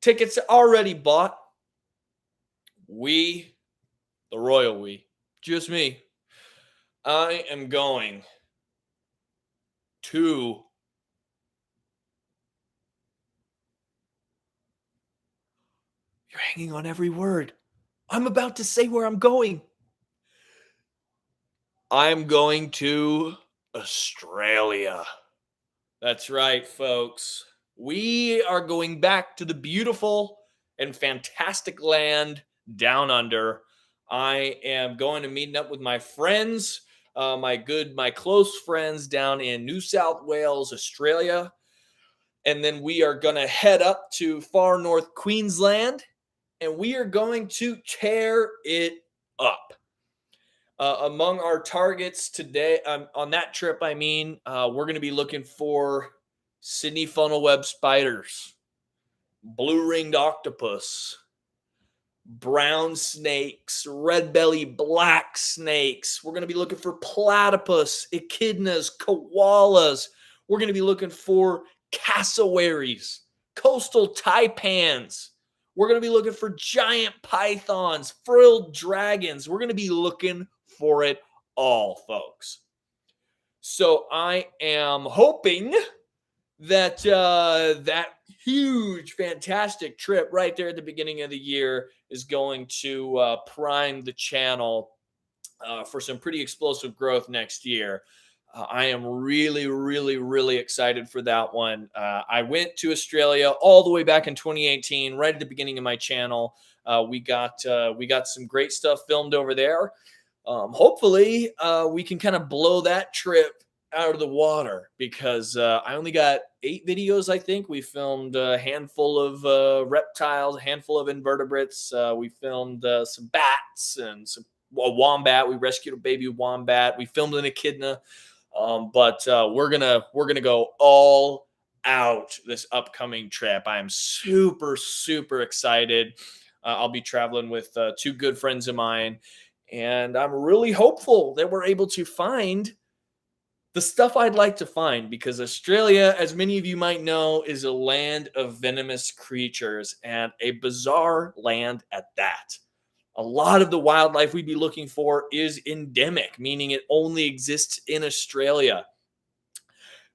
Tickets already bought. The royal we, just me, I am going to you're hanging on every word. I'm about to say where I'm going. I'm going to Australia. That's right, folks. We are going back to the beautiful and fantastic land down under. I am going to meet up with my friends, my close friends down in New South Wales, Australia. And then we are going to head up to far north Queensland, and we are going to tear it up. Among our targets today on that trip, we're going to be looking for Sydney funnel web spiders, blue-ringed octopus, brown snakes, red belly black snakes. We're going to be looking for platypus, echidnas, koalas. We're going to be looking for cassowaries, coastal taipans. We're going to be looking for giant pythons, frilled dragons. We're going to be looking for it all, folks. So I am hoping that that huge, fantastic trip right there at the beginning of the year is going to prime the channel for some pretty explosive growth next year. I am really, really, really excited for that one. I went to Australia all the way back in 2018, right at the beginning of my channel. We got some great stuff filmed over there. Hopefully, we can kind of blow that trip out of the water because I only got 8 videos. I think we filmed a handful of reptiles, a handful of invertebrates. We filmed some bats and a wombat. We rescued a baby wombat. We filmed an echidna. But we're gonna go all out this upcoming trip. I am super super excited. I'll be traveling with 2 good friends of mine, and I'm really hopeful that we're able to find the stuff I'd like to find because Australia, as many of you might know, is a land of venomous creatures and a bizarre land at that. A lot of the wildlife we'd be looking for is endemic, meaning it only exists in Australia.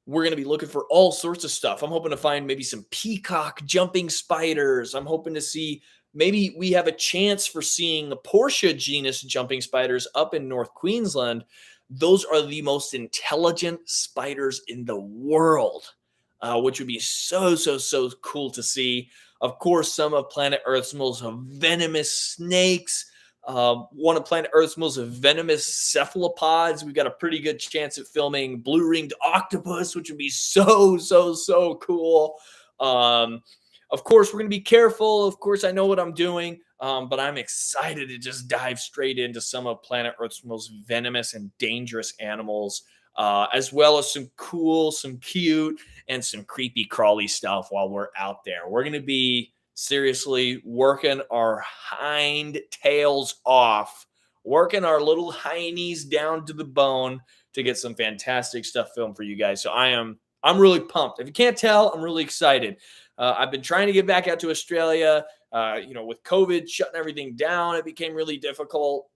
We're going to be looking for all sorts of stuff. I'm hoping to find maybe some peacock jumping spiders. I'm hoping to see maybe we have a chance for seeing the Portia genus jumping spiders up in North Queensland. Those are the most intelligent spiders in the world, which would be so, so, so cool to see. Of course, some of planet Earth's most venomous snakes. One of planet Earth's most venomous cephalopods. We've got a pretty good chance at filming blue-ringed octopus, which would be so, so, so cool. Of course, we're going to be careful. Of course, I know what I'm doing, but I'm excited to just dive straight into some of planet Earth's most venomous and dangerous animals, as well as some cool, some cute, and some creepy crawly stuff while we're out there. We're going to be seriously working our hind tails off, working our little heinies down to the bone to get some fantastic stuff filmed for you guys. So I'm really pumped. If you can't tell, I'm really excited. I've been trying to get back out to Australia. With COVID shutting everything down, it became really difficult.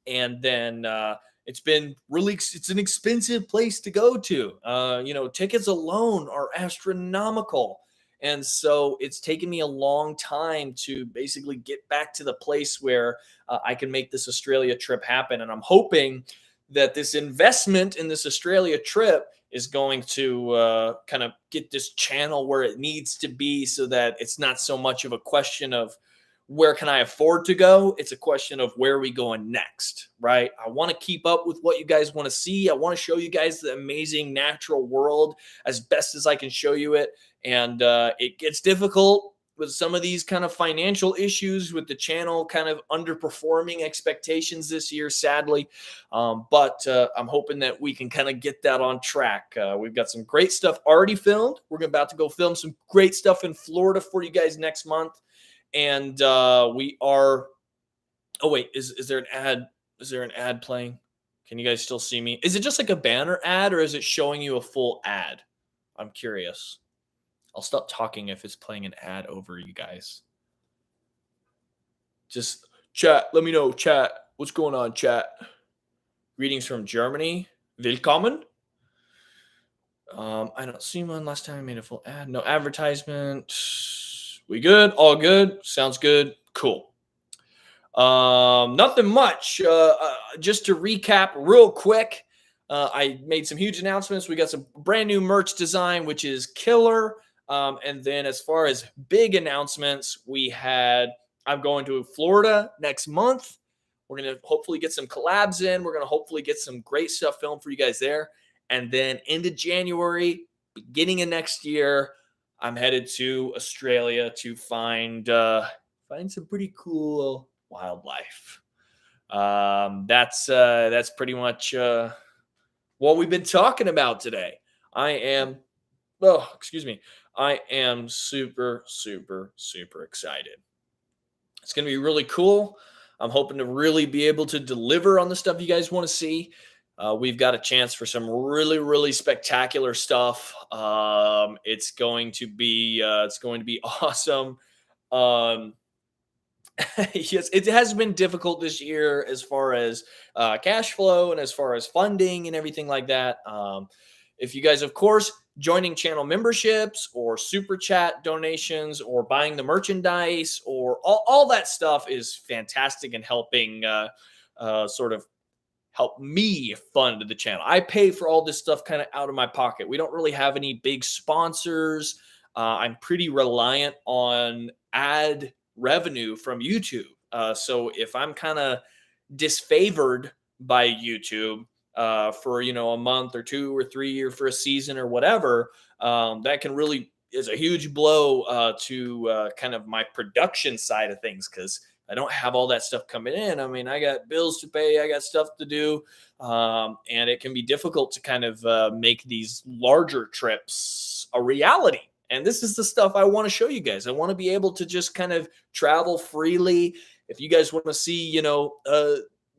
And then it's an expensive place to go to. Tickets alone are astronomical. And so it's taken me a long time to basically get back to the place where I can make this Australia trip happen. And I'm hoping that this investment in this Australia trip is going to kind of get this channel where it needs to be so that it's not so much of a question of where can I afford to go? It's a question of where are we going next, right? I want to keep up with what you guys want to see. I want to show you guys the amazing natural world as best as I can show you it. And it gets difficult with some of these kind of financial issues with the channel kind of underperforming expectations this year, sadly. But I'm hoping that we can kind of get that on track. We've got some great stuff already filmed. We're about to go film some great stuff in Florida for you guys next month. And we are. Oh wait, is there an ad? Is there an ad playing? Can you guys still see me? Is it just like a banner ad, or is it showing you a full ad? I'm curious. I'll stop talking if it's playing an ad over you guys. Just chat. Let me know, chat. What's going on, chat? Greetings from Germany. Willkommen. I don't see one. Last time I made a full ad. No advertisement. We good? All good? Sounds good. Cool. Nothing much. Just to recap real quick, I made some huge announcements. We got some brand new merch design, which is killer. And then as far as big announcements, I'm going to Florida next month. We're going to hopefully get some collabs in. We're going to hopefully get some great stuff filmed for you guys there. And then into January, beginning of next year, I'm headed to Australia to find some pretty cool wildlife. That's pretty much what we've been talking about today. I am super, super, super excited. It's going to be really cool. I'm hoping to really be able to deliver on the stuff you guys want to see. We've got a chance for some really, really spectacular stuff. It's going to be awesome. Yes, it has been difficult this year as far as cash flow and as far as funding and everything like that. If you guys, of course, joining channel memberships or super chat donations or buying the merchandise or all that stuff is fantastic and helping sort of help me fund the channel. I pay for all this stuff kind of out of my pocket. We don't really have any big sponsors. I'm pretty reliant on ad revenue from YouTube. So if I'm kind of disfavored by YouTube for a month or 2 or 3 or for a season or whatever, that can really is a huge blow to kind of my production side of things because I don't have all that stuff coming in. I mean, I got bills to pay, I got stuff to do, and it can be difficult to kind of make these larger trips a reality. And this is the stuff I want to show you guys. I want to be able to just kind of travel freely. If you guys want to see,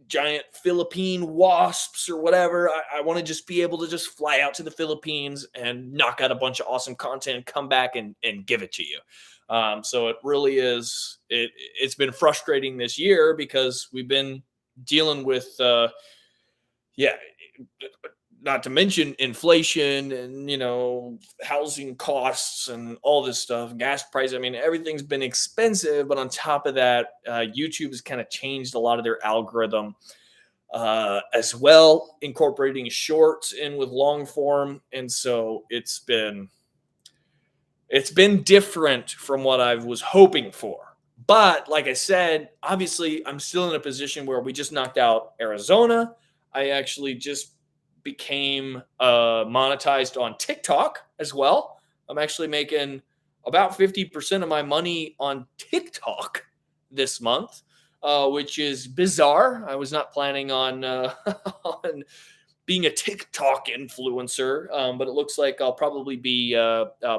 giant Philippine wasps or whatever, I want to just be able to just fly out to the Philippines and knock out a bunch of awesome content, come back and give it to you. So it really is. It's been frustrating this year because we've been dealing with, yeah, not to mention inflation and housing costs and all this stuff, gas prices. I mean, everything's been expensive, but on top of that, YouTube has kind of changed a lot of their algorithm as well, incorporating shorts in with long form, and so it's been different from what I was hoping for. But like I said, obviously, I'm still in a position where we just knocked out Arizona. I actually just became monetized on TikTok as well. I'm actually making about 50% of my money on TikTok this month, which is bizarre. I was not planning on on being a TikTok influencer, but it looks like I'll probably be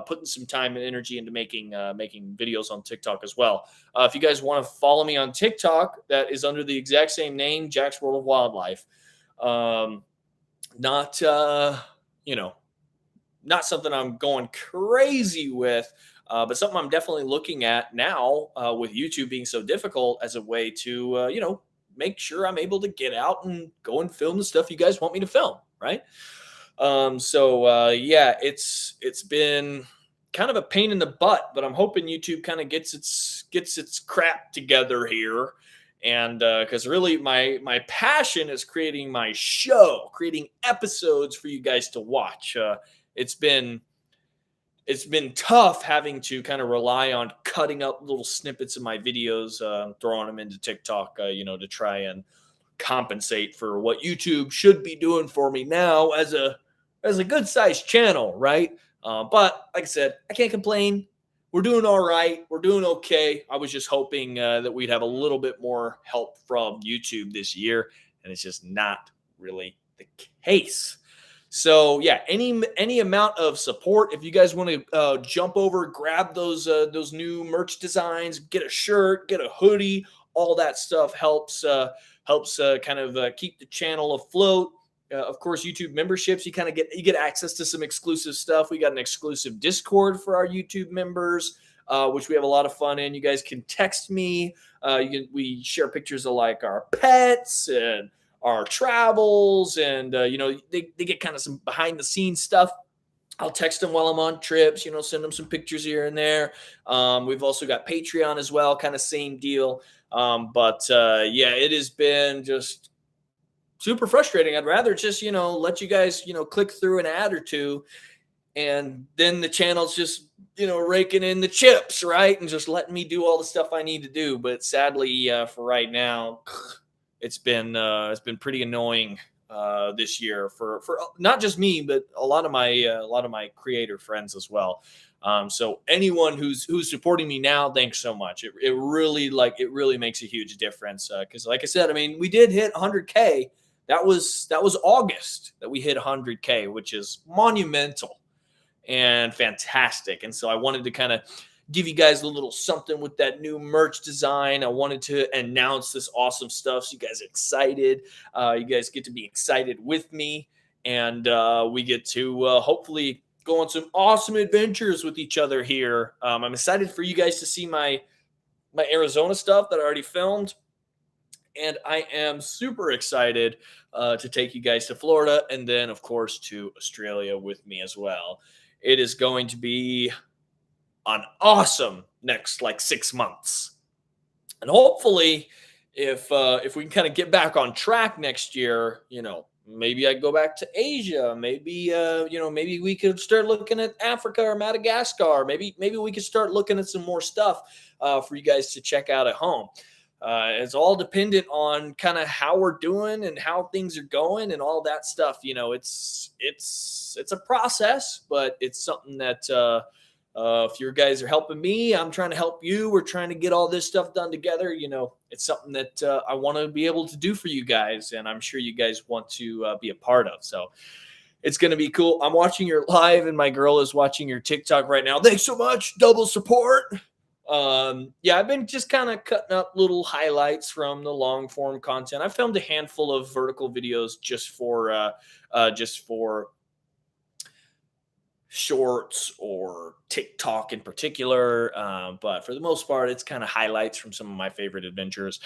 putting some time and energy into making videos on TikTok as well. If you guys want to follow me on TikTok, that is under the exact same name, Jack's World of Wildlife. Not not something I'm going crazy with, but something I'm definitely looking at now with YouTube being so difficult as a way to make sure I'm able to get out and go and film the stuff you guys want me to film, right? Yeah, it's been kind of a pain in the butt, but I'm hoping YouTube kind of gets its crap together here. And because really my passion is creating my show, creating episodes for you guys to watch. It's been it's been tough having to kind of rely on cutting up little snippets of my videos, throwing them into TikTok, to try and compensate for what YouTube should be doing for me now as a good sized channel, right? But like I said, I can't complain. We're doing all right. We're doing okay. I was just hoping that we'd have a little bit more help from YouTube this year, and it's just not really the case. So yeah, any amount of support. If you guys want to jump over, grab those new merch designs, get a shirt, get a hoodie, all that stuff helps kind of keep the channel afloat. Of course, YouTube memberships, you get access to some exclusive stuff. We got an exclusive Discord for our YouTube members, which we have a lot of fun in. You guys can text me. We share pictures of like our pets and our travels, and they get kind of some behind the scenes stuff. I'll text them while I'm on trips, send them some pictures here and there. We've also got Patreon as well, kind of same deal. But yeah, it has been just super frustrating. I'd rather just, let you guys, click through an ad or two and then the channel's just, raking in the chips, right? And just letting me do all the stuff I need to do. But sadly, for right now, it's been pretty annoying this year for not just me, but a lot of my creator friends as well. So anyone who's supporting me now, thanks so much. It really makes a huge difference because, like I said, I mean, we did hit 100K. That was August that we hit 100K, which is monumental and fantastic. And so I wanted to kind of give you guys a little something with that new merch design. I wanted to announce this awesome stuff so you guys are excited. You guys get to be excited with me, and we get to hopefully go on some awesome adventures with each other here. I'm excited for you guys to see my my Arizona stuff that I already filmed, and I am super excited to take you guys to Florida and then, of course, to Australia with me as well. It is going to be an awesome next like 6 months, and hopefully, if we can kind of get back on track next year, maybe I go back to Asia. Maybe maybe we could start looking at Africa or Madagascar. Maybe we could start looking at some more stuff for you guys to check out at home. It's all dependent on kind of how we're doing and how things are going and all that stuff. It's a process, but it's something that if your guys are helping me, I'm trying to help you. We're trying to get all this stuff done together. It's something that I want to be able to do for you guys, and I'm sure you guys want to be a part of. So it's going to be cool. I'm watching your live, and my girl is watching your TikTok right now. Thanks so much. Double support. Yeah, I've been just kind of cutting up little highlights from the long form content. I filmed a handful of vertical videos just for shorts or TikTok in particular. But for the most part, it's kind of highlights from some of my favorite adventures.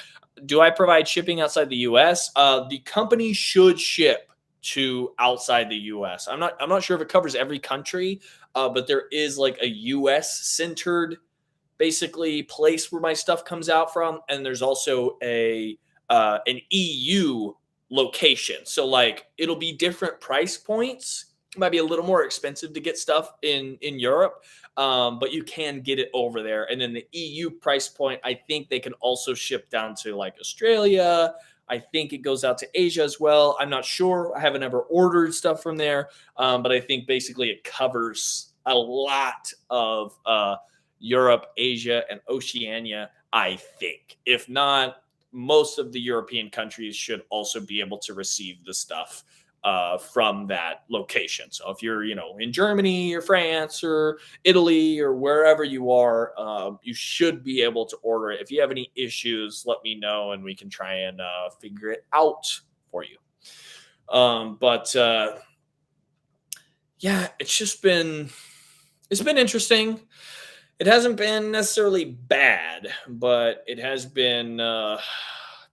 Do I provide shipping outside the US? The company should ship to outside the US. I'm not sure if it covers every country, but there is like a US centered basically place where my stuff comes out from, and there's also an EU location. So like it'll be different price points. It might be a little more expensive to get stuff in Europe, but you can get it over there. And then the EU price point, I think they can also ship down to like Australia. I think it goes out to Asia as well. I'm not sure. I haven't ever ordered stuff from there, but I think basically it covers a lot of Europe, Asia, and Oceania, I think. If not, most of the European countries should also be able to receive the stuff from that location. So if you're, in Germany or France or Italy or wherever you are, you should be able to order it. If you have any issues, let me know and we can try and figure it out for you. But yeah, it's been interesting. It hasn't been necessarily bad, but it has been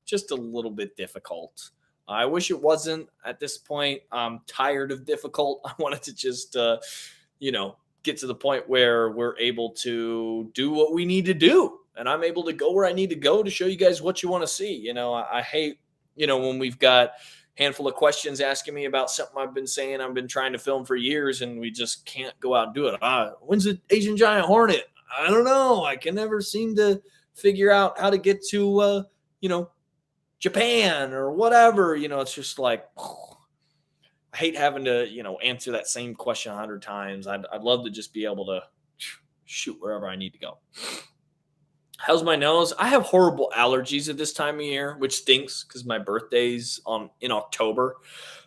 just a little bit difficult. I wish it wasn't at this point. I'm tired of difficult. I wanted to just, get to the point where we're able to do what we need to do. And I'm able to go where I need to go to show you guys what you want to see. I hate, when we've got handful of questions asking me about something I've been saying I've been trying to film for years, and we just can't go out and do it. When's the Asian giant hornet? I don't know. I can never seem to figure out how to get to, Japan or whatever. It's just like, I hate having to, answer that same question 100 times. I'd love to just be able to shoot wherever I need to go. How's my nose? I have horrible allergies at this time of year, which stinks because my birthday's in October.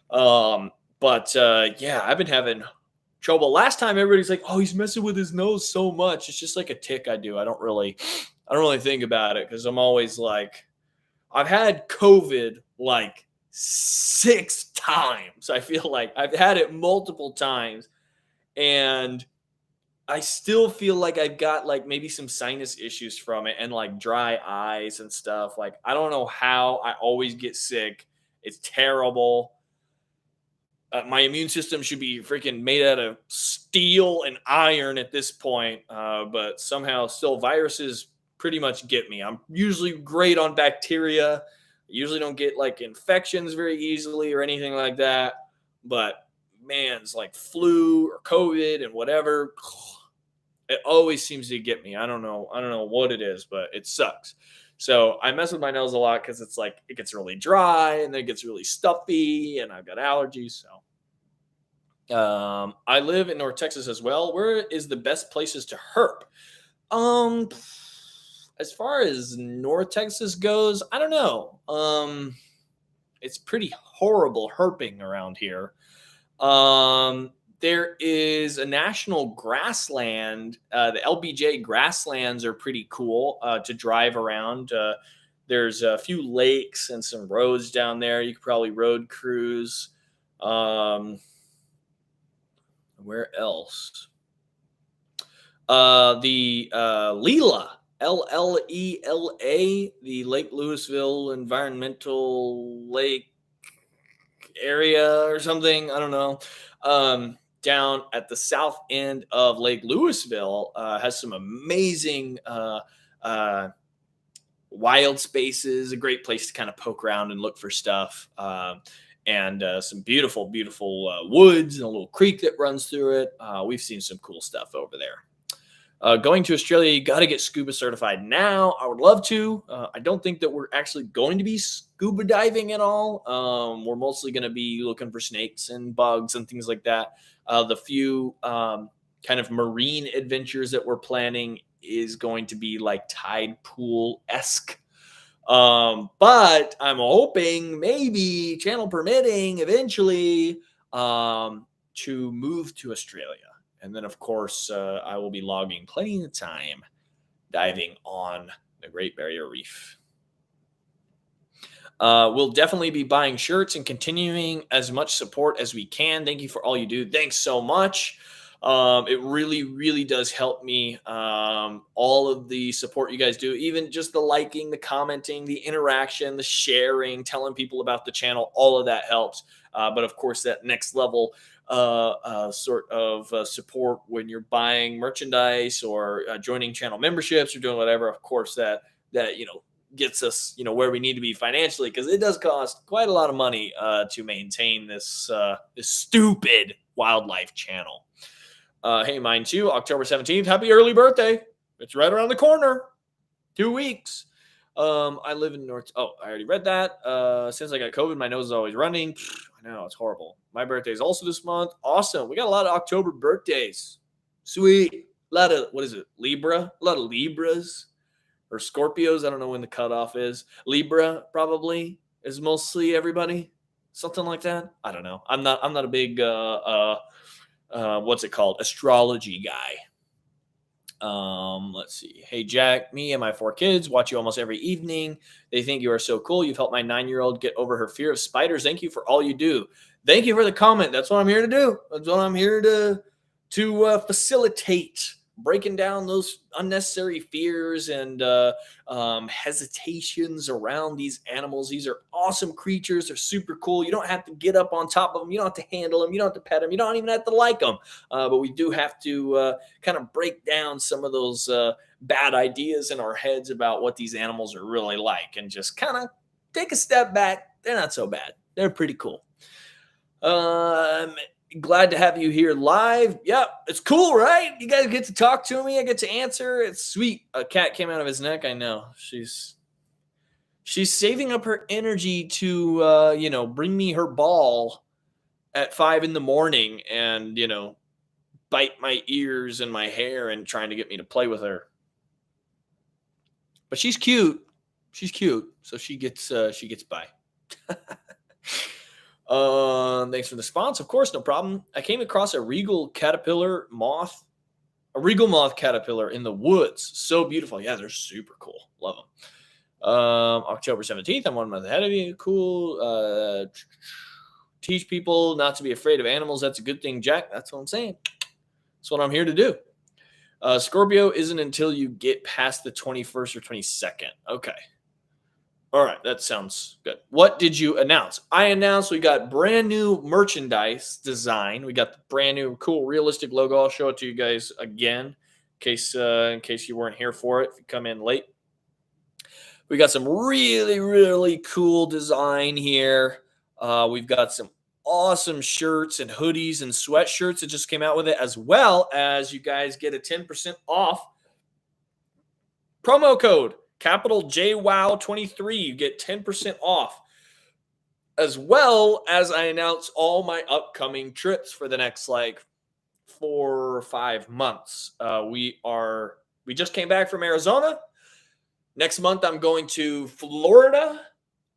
But yeah, I've been having trouble. Last time everybody's like, "Oh, he's messing with his nose so much." It's just like a tick I do. I don't really think about it because I'm always like, I've had COVID like 6 times. I feel like I've had it multiple times, and I still feel like I've got like maybe some sinus issues from it and like dry eyes and stuff. Like, I don't know how I always get sick. It's terrible. My immune system should be freaking made out of steel and iron at this point. But somehow still viruses pretty much get me. I'm usually great on bacteria. I usually don't get like infections very easily or anything like that. But man, it's like flu or COVID and whatever. It always seems to get me. I don't know what it is, but it sucks. So I mess with my nose a lot because it's like it gets really dry and then it gets really stuffy, and I've got allergies. So I live in North Texas as well. Where is the best places to herp? Um, as far as North Texas goes, I don't know. It's pretty horrible herping around here. There is a national grassland. The LBJ grasslands are pretty cool to drive around. There's a few lakes and some roads down there. You could probably road cruise. Where else? The Leela LLELA, the Lake Louisville Environmental Lake area or something. I don't know. Down at the south end of Lake Louisville has some amazing uh, wild spaces, a great place to kind of poke around and look for stuff. And some beautiful, beautiful woods and a little creek that runs through it. We've seen some cool stuff over there. Going to Australia, you got to get scuba certified now. I would love to. I don't think that we're actually going to be scuba diving at all. We're mostly going to be looking for snakes and bugs and things like that. The few kind of marine adventures that we're planning is going to be like tide pool esque. But I'm hoping, maybe channel permitting, eventually to move to Australia. And then, of course, I will be logging plenty of time diving on the Great Barrier Reef. We'll definitely be buying shirts and continuing as much support as we can. Thank you for all you do. Thanks so much. It really, really does help me. All of the support you guys do, even just the liking, the commenting, the interaction, the sharing, telling people about the channel, all of that helps. But of course, that next level sort of support when you're buying merchandise or joining channel memberships or doing whatever, of course, that gets us where we need to be financially, because it does cost quite a lot of money to maintain this stupid wildlife channel. Hey, mine too, October 17th. Happy early birthday. It's right around the corner. 2 weeks. I live in North. Oh, I already read that. Since I got COVID, my nose is always running. I know, it's horrible. My birthday is also this month. Awesome. We got a lot of October birthdays. Sweet. A lot of, what is it? Libra? A lot of Libras or Scorpios. I don't know when the cutoff is. Libra probably is mostly everybody. Something like that. I don't know. I'm not a big what's it called? Astrology guy. Let's see. Hey, Jack, me and my 4 kids watch you almost every evening. They think you are so cool. You've helped my 9-year-old get over her fear of spiders. Thank you for all you do. Thank you for the comment. That's what I'm here to do. That's what I'm here to facilitate, breaking down those unnecessary fears and hesitations around these animals. These are awesome creatures. They're super cool. You don't have to get up on top of them. You don't have to handle them. You don't have to pet them. You don't even have to like them. But we do have to kind of break down some of those bad ideas in our heads about what these animals are really like, and just kind of take a step back. They're not so bad. They're pretty cool. Glad to have you here live. Yep, it's cool, right? You guys get to talk to me. I get to answer. It's sweet. A cat came out of his neck. I know. She's saving up her energy to bring me her ball at 5 a.m. and bite my ears and my hair and trying to get me to play with her. But she's cute. She's cute, so she gets by. Thanks for the response. Of course, no problem. I came across a regal moth caterpillar in the woods. So beautiful. Yeah, they're super cool. Love them. October 17th. I'm 1 month ahead of you. Cool. Teach people not to be afraid of animals. That's a good thing, Jack. That's what I'm saying. That's what I'm here to do. Scorpio isn't until you get past the 21st or 22nd. Okay. All right, that sounds good. What did you announce? I announced we got brand new merchandise design. We got the brand new cool realistic logo. I'll show it to you guys again in case you weren't here for it, if you come in late. We got some really, really cool design here. We've got some awesome shirts and hoodies and sweatshirts that just came out with it, as well as you guys get a 10% off promo code. Capital JWOW23, you get 10% off, as well as I announce all my upcoming trips for the next 4 or 5 months. We just came back from Arizona. Next month, I'm going to Florida.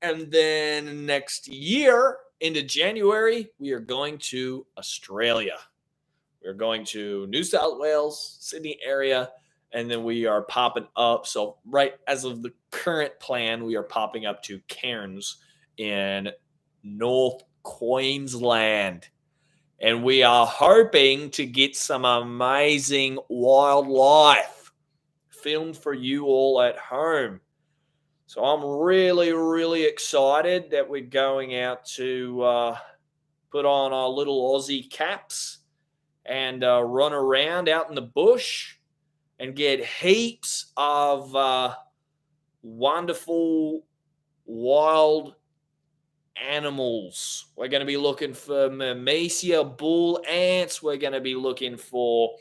And then next year, into January, we are going to Australia. We're going to New South Wales, Sydney area. And then we are popping up. So right as of the current plan, we are popping up to Cairns in North Queensland. And we are hoping to get some amazing wildlife filmed for you all at home. So I'm really, really excited that we're going out to put on our little Aussie caps and run around out in the bush and get heaps of wonderful wild animals. We're going to be looking for Myrmecia bull ants. We're going to be looking for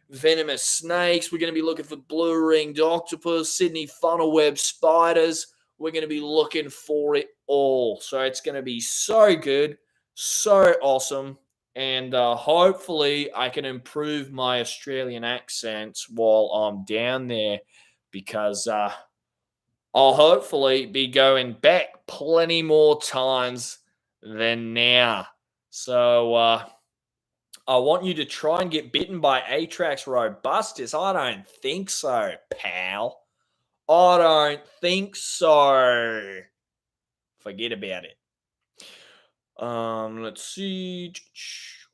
venomous snakes. We're going to be looking for blue-ringed octopus, Sydney funnel web spiders. We're going to be looking for it all. So it's going to be so good, so awesome. And hopefully I can improve my Australian accents while I'm down there, because I'll hopefully be going back plenty more times than now. So I want you to try and get bitten by Atrax robustus. I don't think so, pal. I don't think so. Forget about it. Let's see.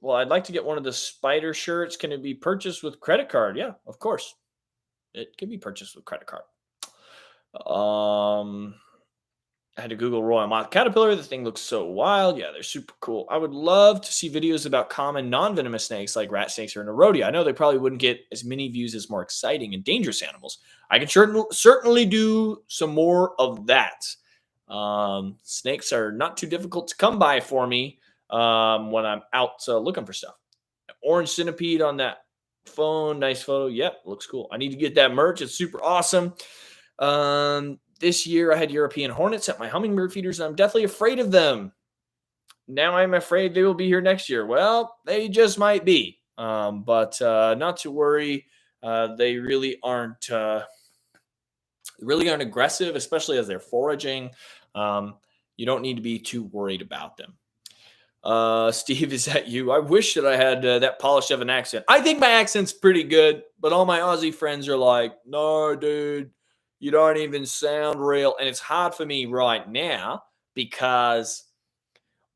Well, I'd like to get one of the spider shirts. Can it be purchased with credit card? Yeah, of course. It can be purchased with credit card. I had to Google Royal Moth Caterpillar. The thing looks so wild. Yeah, they're super cool. I would love to see videos about common non-venomous snakes like rat snakes or Nerodia. I know they probably wouldn't get as many views as more exciting and dangerous animals. I can certainly do some more of that. Snakes are not too difficult to come by for me when I'm out looking for stuff. Orange centipede on that phone. Nice photo. Yep, looks cool. I need to get that merch. It's super awesome. This year I had European hornets at my hummingbird feeders, and I'm deathly afraid of them. Now I'm afraid they will be here next year. Well, they just might be. But not to worry. They really aren't aggressive, especially as they're foraging. You don't need to be too worried about them. Steve, is that you? I wish that I had that polish of an accent. I think my accent's pretty good, but all my Aussie friends are like, no, dude, you don't even sound real. And it's hard for me right now because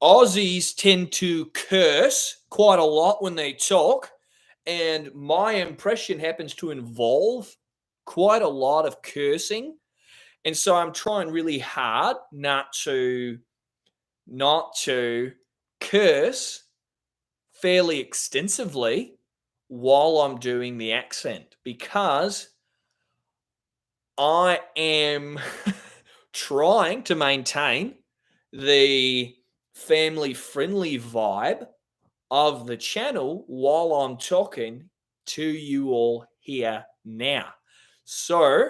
Aussies tend to curse quite a lot when they talk, and my impression happens to involve quite a lot of cursing. And so I'm trying really hard not to curse fairly extensively while I'm doing the accent, because I am trying to maintain the family-friendly vibe of the channel while I'm talking to you all here now. So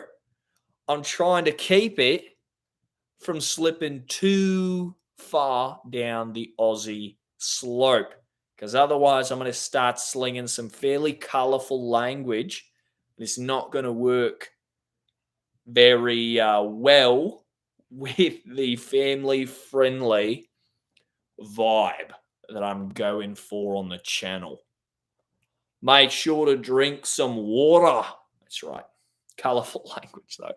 I'm trying to keep it from slipping too far down the Aussie slope, because otherwise I'm going to start slinging some fairly colorful language. It's not going to work very well with the family-friendly vibe that I'm going for on the channel. Make sure to drink some water. That's right. Colorful language, though.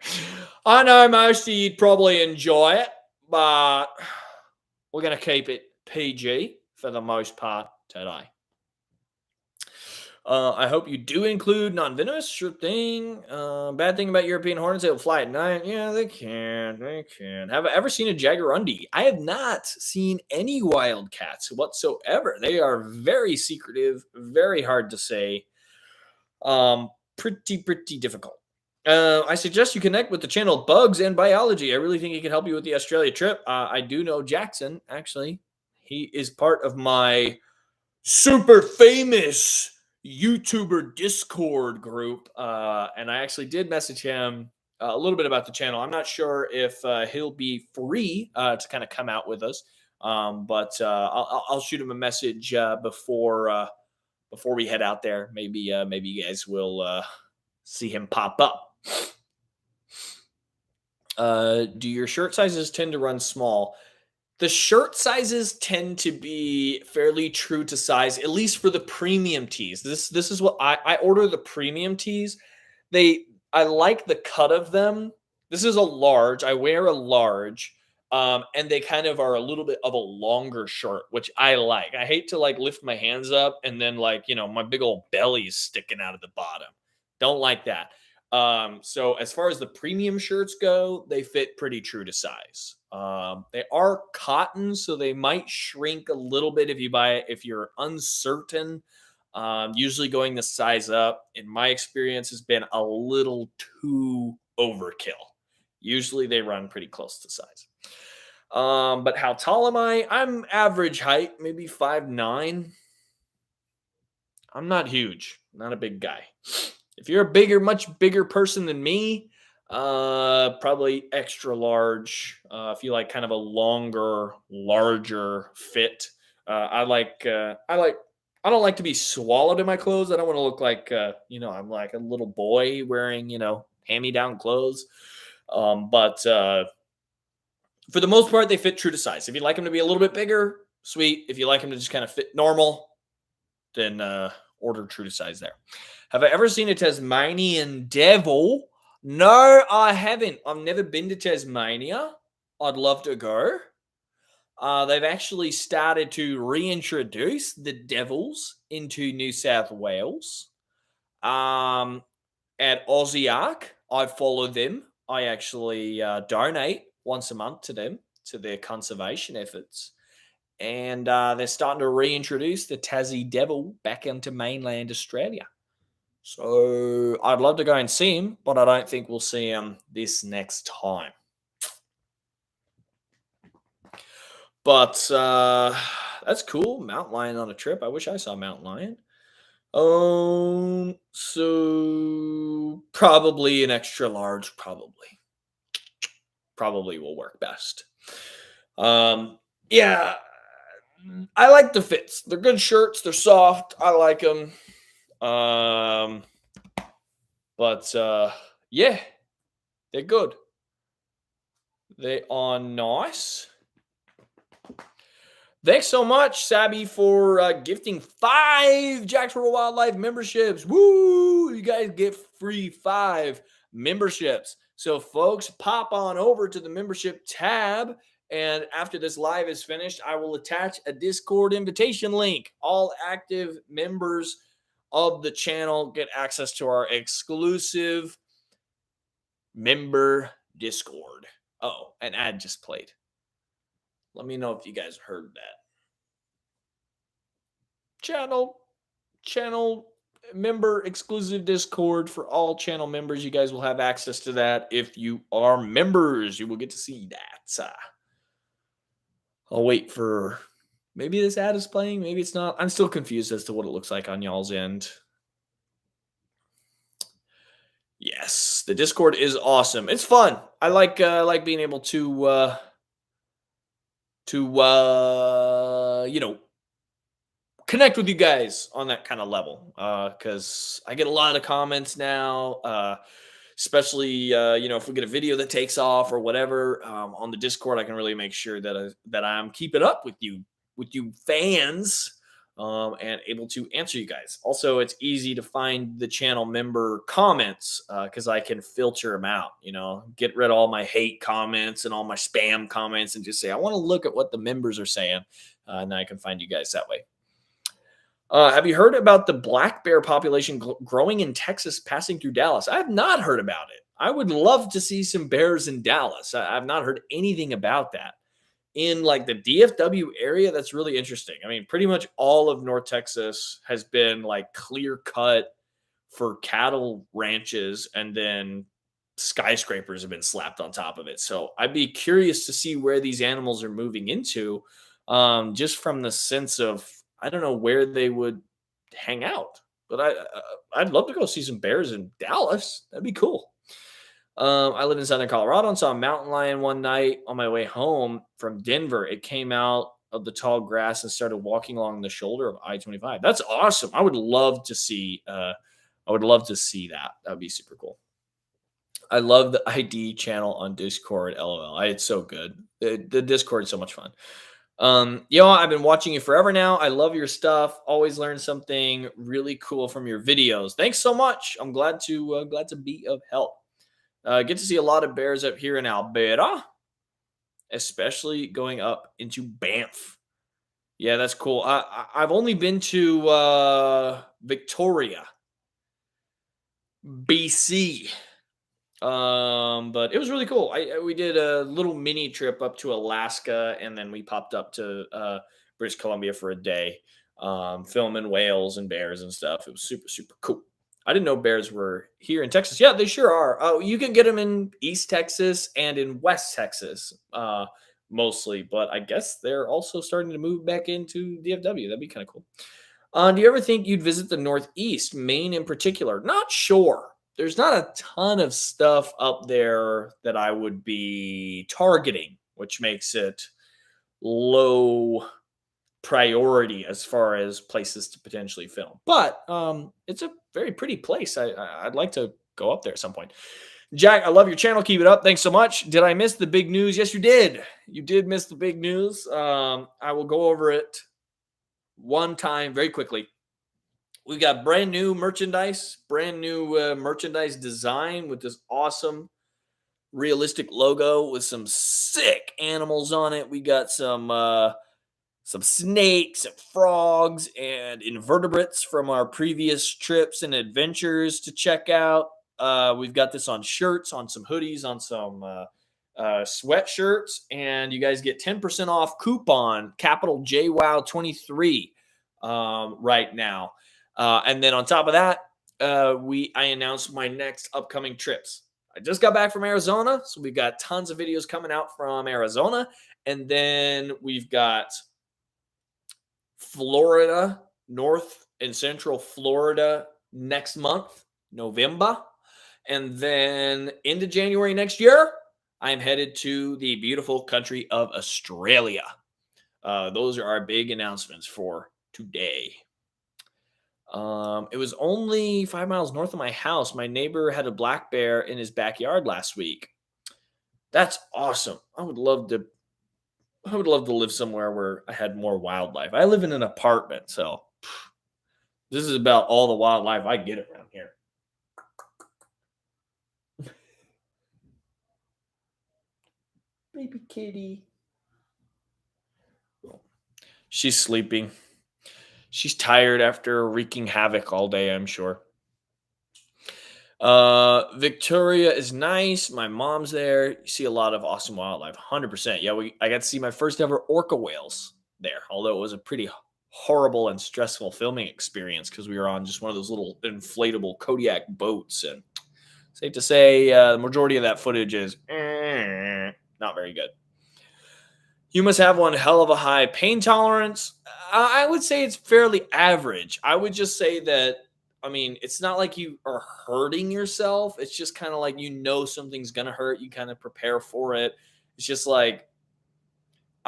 I know most of you'd probably enjoy it, but we're going to keep it PG for the most part today. I hope you do include non-venomous. Sure thing. Bad thing about European hornets, they will fly at night. Yeah, they can. They can. Have I ever seen a jaguarundi? I have not seen any wildcats whatsoever. They are very secretive, very hard to say. Pretty difficult. I suggest you connect with the channel Bugs and Biology. I really think he can help you with the Australia trip. I do know Jackson, actually. He is part of my super famous YouTuber Discord group. And I actually did message him a little bit about the channel. I'm not sure if he'll be free to kind of come out with us. But I'll shoot him a message before we head out there. Maybe you guys will see him pop up. Do your shirt sizes tend to run small? The shirt sizes tend to be fairly true to size, at least for the premium tees. This is what I order, the premium tees. I like the cut of them. This is a large. I wear a large. And they kind of are a little bit of a longer shirt, which I like. I hate to lift my hands up and then my big old belly is sticking out of the bottom. Don't like that. So as far as the premium shirts go, they fit pretty true to size. They are cotton, so they might shrink a little bit if you buy it if you're uncertain. Usually going the size up, in my experience, has been a little too overkill. Usually they run pretty close to size. But how tall am I? I'm average height, maybe 5'9". I'm not huge, not a big guy. If you're a bigger, much bigger person than me, probably extra large. If you like kind of a longer, larger fit, I like. I don't like to be swallowed in my clothes. I don't want to look like I'm like a little boy wearing hand-me-down clothes. But for the most part, they fit true to size. If you like them to be a little bit bigger, sweet. If you like them to just kind of fit normal, then order true to size there. Have I ever seen a Tasmanian devil? No, I haven't. I've never been to Tasmania. I'd love to go. They've actually started to reintroduce the devils into New South Wales. Um, at Aussie Arc, I follow them. I actually donate once a month to them, to their conservation efforts. And they're starting to reintroduce the Tassie Devil back into mainland Australia. So I'd love to go and see him, but I don't think we'll see him this next time. But that's cool. Mountain lion on a trip. I wish I saw mountain lion. So probably an extra large. Probably will work best. Yeah, I like the fits. They're good shirts. They're soft. I like them. But yeah, they're good. They are nice. Thanks so much, Sabby, for gifting 5 Jack's World Wildlife memberships. Woo! You guys get free 5 memberships. So, folks, pop on over to the membership tab. And after this live is finished, I will attach a Discord invitation link. All active members of the channel get access to our exclusive member Discord. Oh, an ad just played. Let me know if you guys heard that. Channel member exclusive Discord for all channel members. You guys will have access to that. If you are members, you will get to see that. I'll wait for maybe this ad is playing, maybe it's not. I'm still confused as to what it looks like on y'all's end. Yes, the Discord is awesome. It's fun. I like being able to connect with you guys on that kind of level, because I get a lot of comments now, especially if we get a video that takes off or whatever, on the Discord. I can really make sure that I'm keeping up with you fans, and able to answer you guys. Also, it's easy to find the channel member comments, because I can filter them out. Get rid of all my hate comments and all my spam comments, and just say I want to look at what the members are saying, and then I can find you guys that way. Have you heard about the black bear population growing in Texas, passing through Dallas? I have not heard about it. I would love to see some bears in Dallas. I've not heard anything about that. In like the DFW area, that's really interesting. I mean, pretty much all of North Texas has been like clear cut for cattle ranches, and then skyscrapers have been slapped on top of it. So I'd be curious to see where these animals are moving into, just from the sense of I don't know where they would hang out, but I'd love to go see some bears in Dallas. That'd be cool. I live in Southern Colorado and saw a mountain lion one night on my way home from Denver. It came out of the tall grass and started walking along the shoulder of I-25. That's awesome. I would love to see. I would love to see that. That would be super cool. I love the ID channel on Discord. LOL. It's so good. The Discord is so much fun. I've been watching you forever now. I love your stuff. Always learn something really cool from your videos. Thanks so much. I'm glad to be of help. Get to see a lot of bears up here in Alberta, especially going up into Banff. Yeah, that's cool. I've only been to Victoria. BC. But it was really cool. We did a little mini trip up to Alaska, and then we popped up to British Columbia for a day, filming whales and bears and stuff. It was super super cool. I didn't know bears were here in Texas. Yeah, they sure are. You can get them in East Texas and in West Texas, mostly. But I guess they're also starting to move back into DFW. That'd be kind of cool. Do you ever think you'd visit the Northeast, Maine in particular? Not sure. There's not a ton of stuff up there that I would be targeting, which makes it low priority as far as places to potentially film. But it's a very pretty place. I'd like to go up there at some point. Jack, I love your channel. Keep it up. Thanks so much. Did I miss the big news? Yes, you did. You did miss the big news. I will go over it one time very quickly. We've got brand new merchandise, brand new merchandise design with this awesome realistic logo with some sick animals on it. We got some snakes and frogs and invertebrates from our previous trips and adventures to check out. We've got this on shirts, on some hoodies, on some sweatshirts, and you guys get 10% off coupon capital JWOW23 right now. And then on top of that, I announced my next upcoming trips. I just got back from Arizona, so we've got tons of videos coming out from Arizona, and then we've got Florida, North and Central Florida next month, November. And then into January next year, I'm headed to the beautiful country of Australia. Those are our big announcements for today. It was only 5 miles north of my house. My neighbor had a black bear in his backyard last week. That's awesome. I would love to live somewhere where I had more wildlife. I live in an apartment, so this is about all the wildlife I get around here. Baby kitty. She's sleeping. She's tired after wreaking havoc all day, I'm sure. Victoria is nice. My mom's there. You see a lot of awesome wildlife. 100%. Yeah, I got to see my first ever orca whales there, although it was a pretty horrible and stressful filming experience because we were on just one of those little inflatable Kodiak boats. And safe to say, the majority of that footage is not very good. You must have one hell of a high pain tolerance. I would say it's fairly average. I would just say that, I mean, it's not like you are hurting yourself. It's just kind of like, something's going to hurt. You kind of prepare for it. It's just like,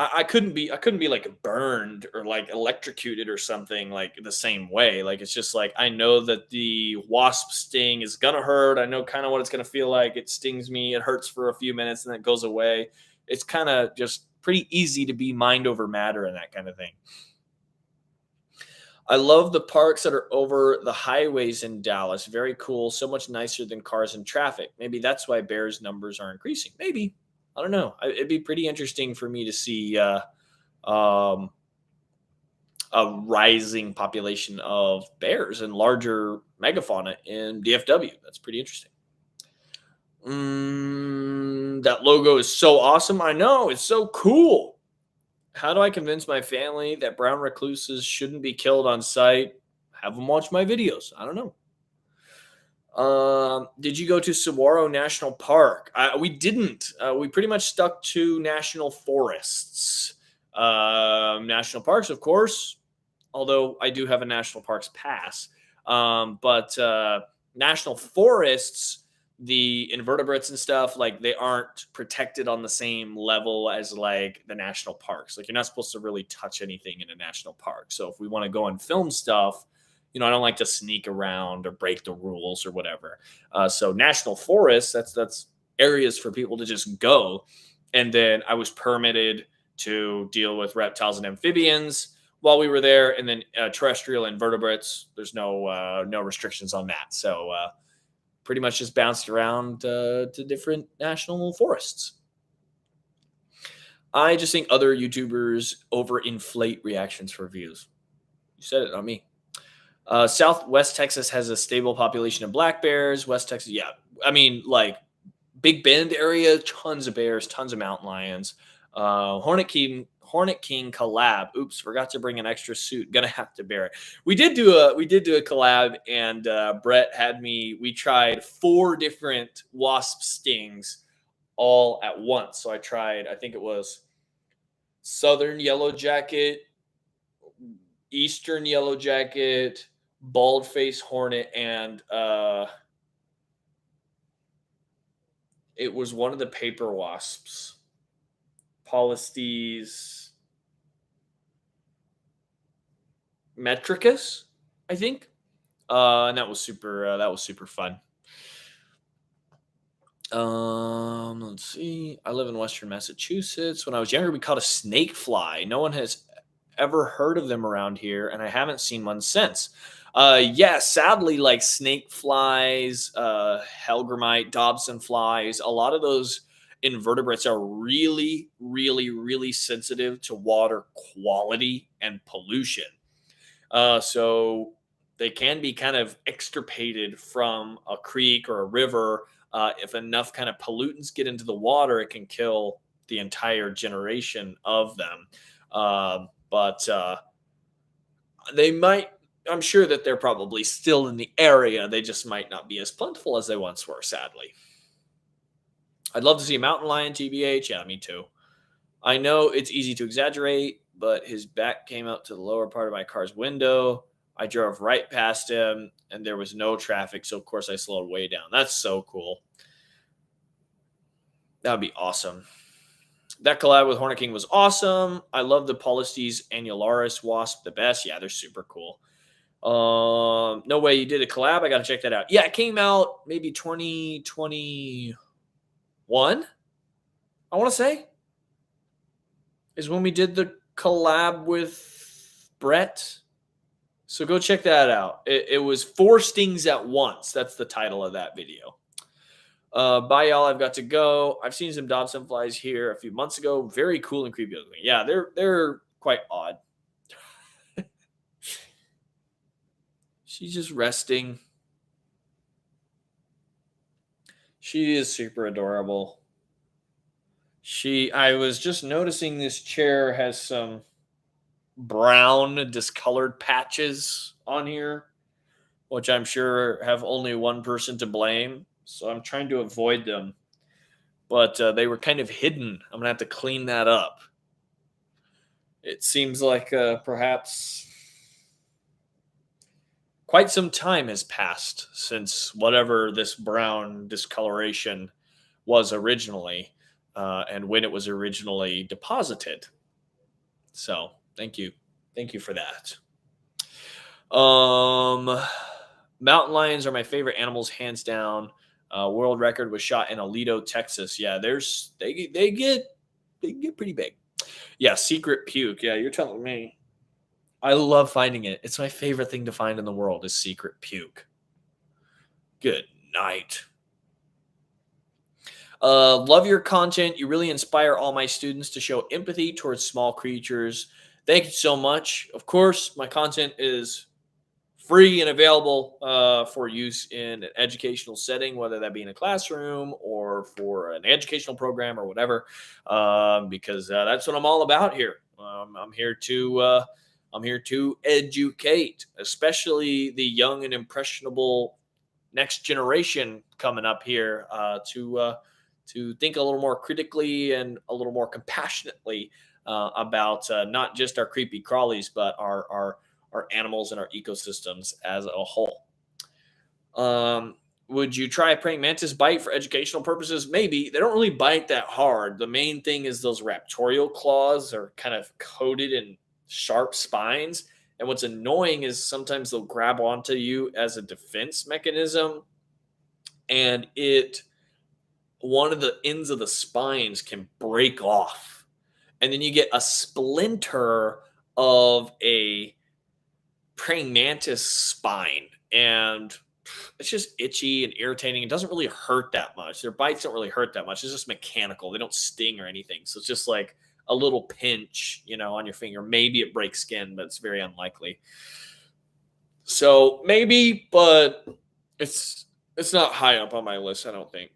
I couldn't be like burned or like electrocuted or something like the same way. Like, it's just like, I know that the wasp sting is going to hurt. I know kind of what it's going to feel like. It stings me. It hurts for a few minutes and then it goes away. It's kind of just pretty easy to be mind over matter and that kind of thing. I love the parks that are over the highways in Dallas. Very cool. So much nicer than cars and traffic. Maybe that's why Bears numbers are increasing. Maybe. I don't know. It'd be pretty interesting for me to see a rising population of bears and larger megafauna in DFW. That's pretty interesting. That logo is so awesome. I know. It's so cool. How do I convince my family that brown recluses shouldn't be killed on sight? Have them watch my videos. I don't know. Did you go to Saguaro National Park? We didn't. We pretty much stuck to national forests. National parks, of course, although I do have a national parks pass. But national forests, the invertebrates and stuff, like, they aren't protected on the same level as like the national parks. Like, you're not supposed to really touch anything in a national park. So if we want to go and film stuff, I don't like to sneak around or break the rules or whatever. So national forests, that's areas for people to just go. And then I was permitted to deal with reptiles and amphibians while we were there, and then terrestrial invertebrates. There's no restrictions on that. So pretty much just bounced around to different national forests. I just think other YouTubers overinflate reactions for views. You said it, not me. Southwest Texas has a stable population of black bears. West Texas, yeah. I mean, like Big Bend area, tons of bears, tons of mountain lions. Hornet King collab. Oops, forgot to bring an extra suit. Gonna have to bear it. We did do a collab, and Brett had me. We tried 4 different wasp stings all at once. So I tried. I think it was Southern Yellow Jacket, Eastern Yellow Jacket, Bald Face Hornet, and it was one of the paper wasps, Polystes metricus, I think. And that was super fun. Let's see. I live in Western Massachusetts. When I was younger, we caught a snake fly. No one has ever heard of them around here, and I haven't seen one since. Yeah, sadly, like snake flies, Helgramite, Dobson flies, a lot of those invertebrates are really, really, really sensitive to water quality and pollution. So they can be kind of extirpated from a creek or a river. If enough kind of pollutants get into the water, it can kill the entire generation of them. But they might, I'm sure that they're probably still in the area. They just might not be as plentiful as they once were, sadly. I'd love to see a mountain lion, TBH. Yeah, me too. I know it's easy to exaggerate, but his back came out to the lower part of my car's window. I drove right past him and there was no traffic. So, of course, I slowed way down. That's so cool. That would be awesome. That collab with Hornet King was awesome. I love the Polystes annularis wasp the best. Yeah, they're super cool. No way you did a collab. I got to check that out. Yeah, it came out maybe 2021, I want to say, is when we did the collab with Brett. So go check that out. It was 4 stings at once. That's the title of that video. Bye, y'all. I've got to go. I've seen some Dobson flies here a few months ago. Very cool and creepy looking. Yeah, they're quite odd. She's just resting. She is super adorable. I was just noticing this chair has some brown discolored patches on here, which I'm sure have only one person to blame. So I'm trying to avoid them. But they were kind of hidden. I'm going to have to clean that up. It seems like perhaps quite some time has passed since whatever this brown discoloration was originally, and when it was originally deposited. So thank you for that. Mountain lions are my favorite animals, hands down. World record was shot in Aledo, Texas. Yeah, they get pretty big. Yeah, secret puke. Yeah, you're telling me. I love finding it. It's my favorite thing to find in the world is secret puke. Good night. Love your content. You really inspire all my students to show empathy towards small creatures. Thank you so much. Of course, my content is free and available for use in an educational setting, whether that be in a classroom or for an educational program or whatever, because that's what I'm all about here. I'm here to educate, especially the young and impressionable next generation coming up here, to think a little more critically and a little more compassionately about not just our creepy crawlies, but our animals and our ecosystems as a whole. Would you try a praying mantis bite for educational purposes? Maybe. They don't really bite that hard. The main thing is those raptorial claws are kind of coated in sharp spines. And what's annoying is sometimes they'll grab onto you as a defense mechanism. And one of the ends of the spines can break off. And then you get a splinter of a praying mantis spine, and it's just itchy and irritating. It doesn't really hurt that much. Their bites don't really hurt that much. It's just mechanical. They don't sting or anything. So it's just like a little pinch, on your finger. Maybe it breaks skin, but it's very unlikely. So maybe, but it's it's not high up on my list, I don't think.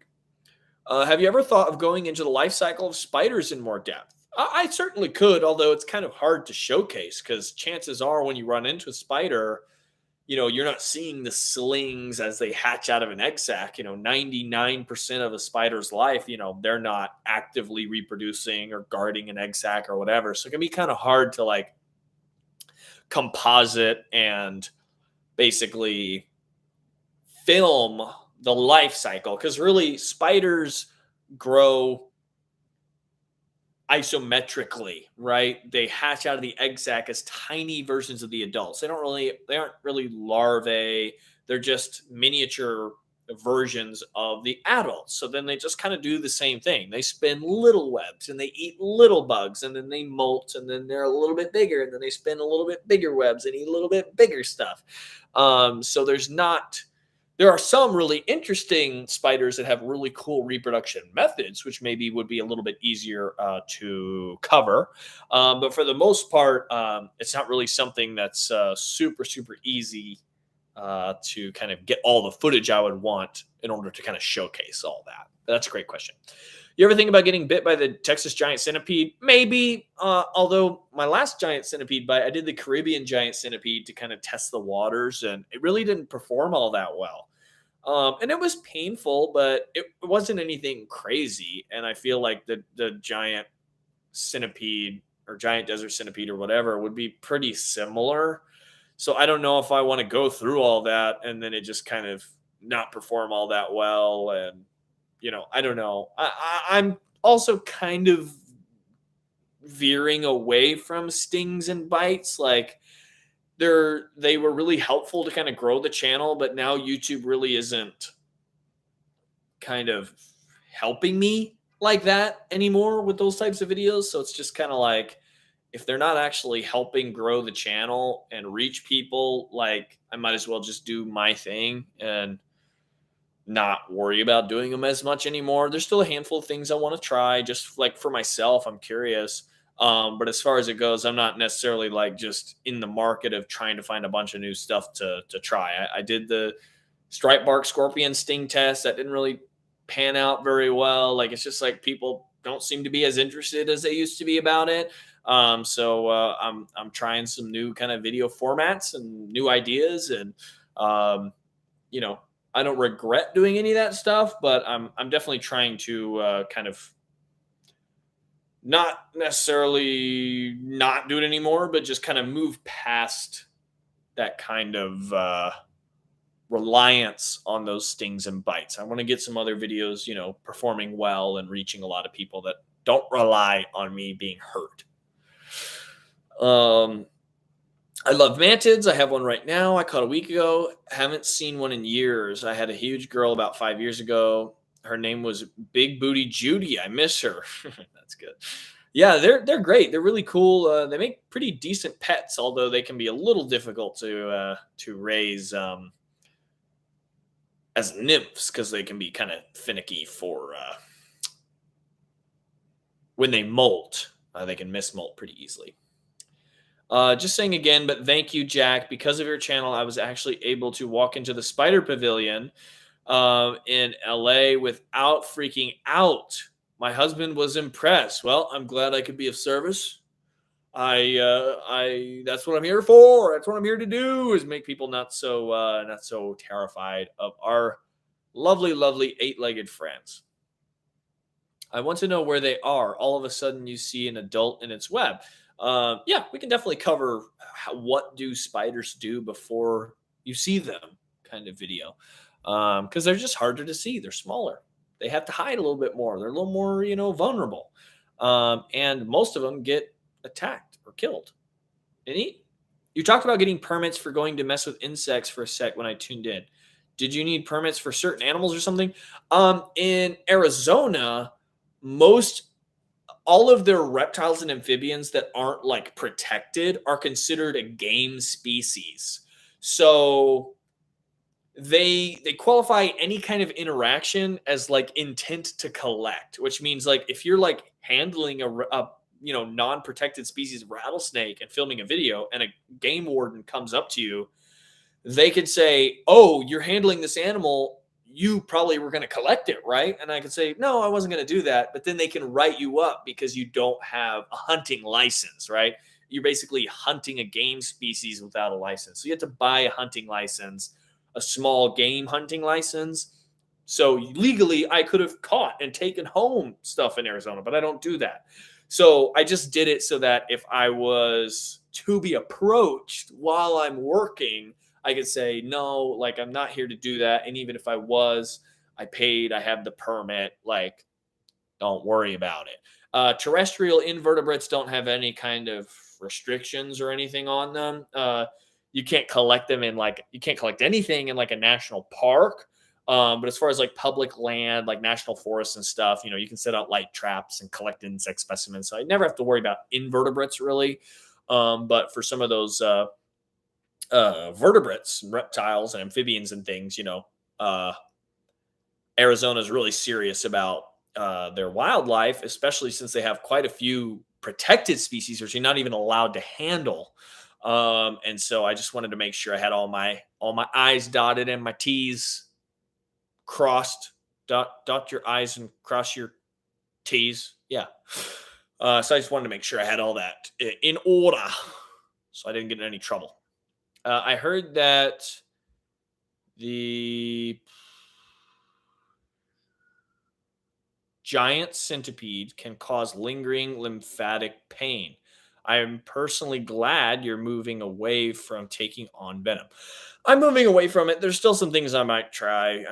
Have you ever thought of going into the life cycle of spiders in more depth? I certainly could, although it's kind of hard to showcase because chances are when you run into a spider, you're not seeing the slings as they hatch out of an egg sac. 99% of a spider's life, they're not actively reproducing or guarding an egg sac or whatever. So it can be kind of hard to like composite and basically film the life cycle because really spiders grow isometrically, right? They hatch out of the egg sac as tiny versions of the adults. They aren't really larvae. They're just miniature versions of the adults. So then they just kind of do the same thing. They spin little webs and they eat little bugs and then they molt and then they're a little bit bigger and then they spin a little bit bigger webs and eat a little bit bigger stuff. So there are some really interesting spiders that have really cool reproduction methods, which maybe would be a little bit easier to cover. But for the most part, it's not really something that's super, super easy to kind of get all the footage I would want in order to kind of showcase all that. That's a great question. You ever think about getting bit by the Texas giant centipede? Maybe. Although my last giant centipede bite, I did the Caribbean giant centipede to kind of test the waters, and it really didn't perform all that well. And it was painful, but it wasn't anything crazy. And I feel like the giant centipede or giant desert centipede or whatever would be pretty similar. So I don't know if I want to go through all that and then it just kind of not perform all that well. And I don't know. I'm also kind of veering away from stings and bites. Like they were really helpful to kind of grow the channel, but now YouTube really isn't kind of helping me like that anymore with those types of videos. So it's just kind of like if they're not actually helping grow the channel and reach people, like I might as well just do my thing and not worry about doing them as much anymore. There's still a handful of things I want to try just like for myself. I'm curious. But as far as it goes, I'm not necessarily like just in the market of trying to find a bunch of new stuff to try. I did the stripe bark scorpion sting test. That didn't really pan out very well. Like it's just like people don't seem to be as interested as they used to be about it. I'm trying some new kind of video formats and new ideas, and um, you know I don't regret doing any of that stuff, but I'm definitely trying to kind of not necessarily not do it anymore, but just kind of move past that kind of reliance on those stings and bites. I want to get some other videos, performing well and reaching a lot of people that don't rely on me being hurt. Um, I love mantids. I have one right now. I caught a week ago. Haven't seen one in years. I had a huge girl about 5 years ago. Her name was Big Booty Judy. I miss her. That's good. Yeah, they're great. They're really cool. They make pretty decent pets, although they can be a little difficult to raise as nymphs because they can be kind of finicky for when they molt. They can miss molt pretty easily. Just saying again, but thank you, Jack. Because of your channel, I was actually able to walk into the Spider Pavilion in LA without freaking out. My husband was impressed. Well, I'm glad I could be of service. I that's what I'm here for. That's what I'm here to do is make people not so terrified of our lovely, lovely eight-legged friends. I want to know where they are. All of a sudden, you see an adult in its web. Yeah, we can definitely cover what do spiders do before you see them kind of video because they're just harder to see. They're smaller. They have to hide a little bit more. They're a little more, vulnerable. And most of them get attacked or killed and eaten. You talked about getting permits for going to mess with insects for a sec when I tuned in. Did you need permits for certain animals or something? In Arizona, most all of their reptiles and amphibians that aren't like protected are considered a game species. So they qualify any kind of interaction as like intent to collect, which means like if you're like handling a non-protected species rattlesnake and filming a video and a game warden comes up to you, they could say, "Oh, you're handling this animal. You probably were going to collect it, right?" And I could say, "No, I wasn't going to do that." But then they can write you up because you don't have a hunting license, right? You're basically hunting a game species without a license. So you have to buy a hunting license, a small game hunting license. So legally, I could have caught and taken home stuff in Arizona, but I don't do that. So I just did it so that if I was to be approached while I'm working, I could say, no, like I'm not here to do that. And even if I was, I paid, I have the permit, like, don't worry about it. Terrestrial invertebrates don't have any kind of restrictions or anything on them. You can't collect them in like, you can't collect anything in like a national park. But as far as like public land, like national forests and stuff, you can set out light traps and collect insect specimens. So I never have to worry about invertebrates really. But for some of those vertebrates, reptiles, and amphibians and things, uh, Arizona is really serious about their wildlife, especially since they have quite a few protected species which you're not even allowed to handle. And so I just wanted to make sure I had all my I's dotted and my T's crossed. Dot your I's and cross your T's. Yeah. So I just wanted to make sure I had all that in order, so I didn't get in any trouble. I heard that the giant centipede can cause lingering lymphatic pain. I am personally glad you're moving away from taking on venom. I'm moving away from it. There's still some things I might try.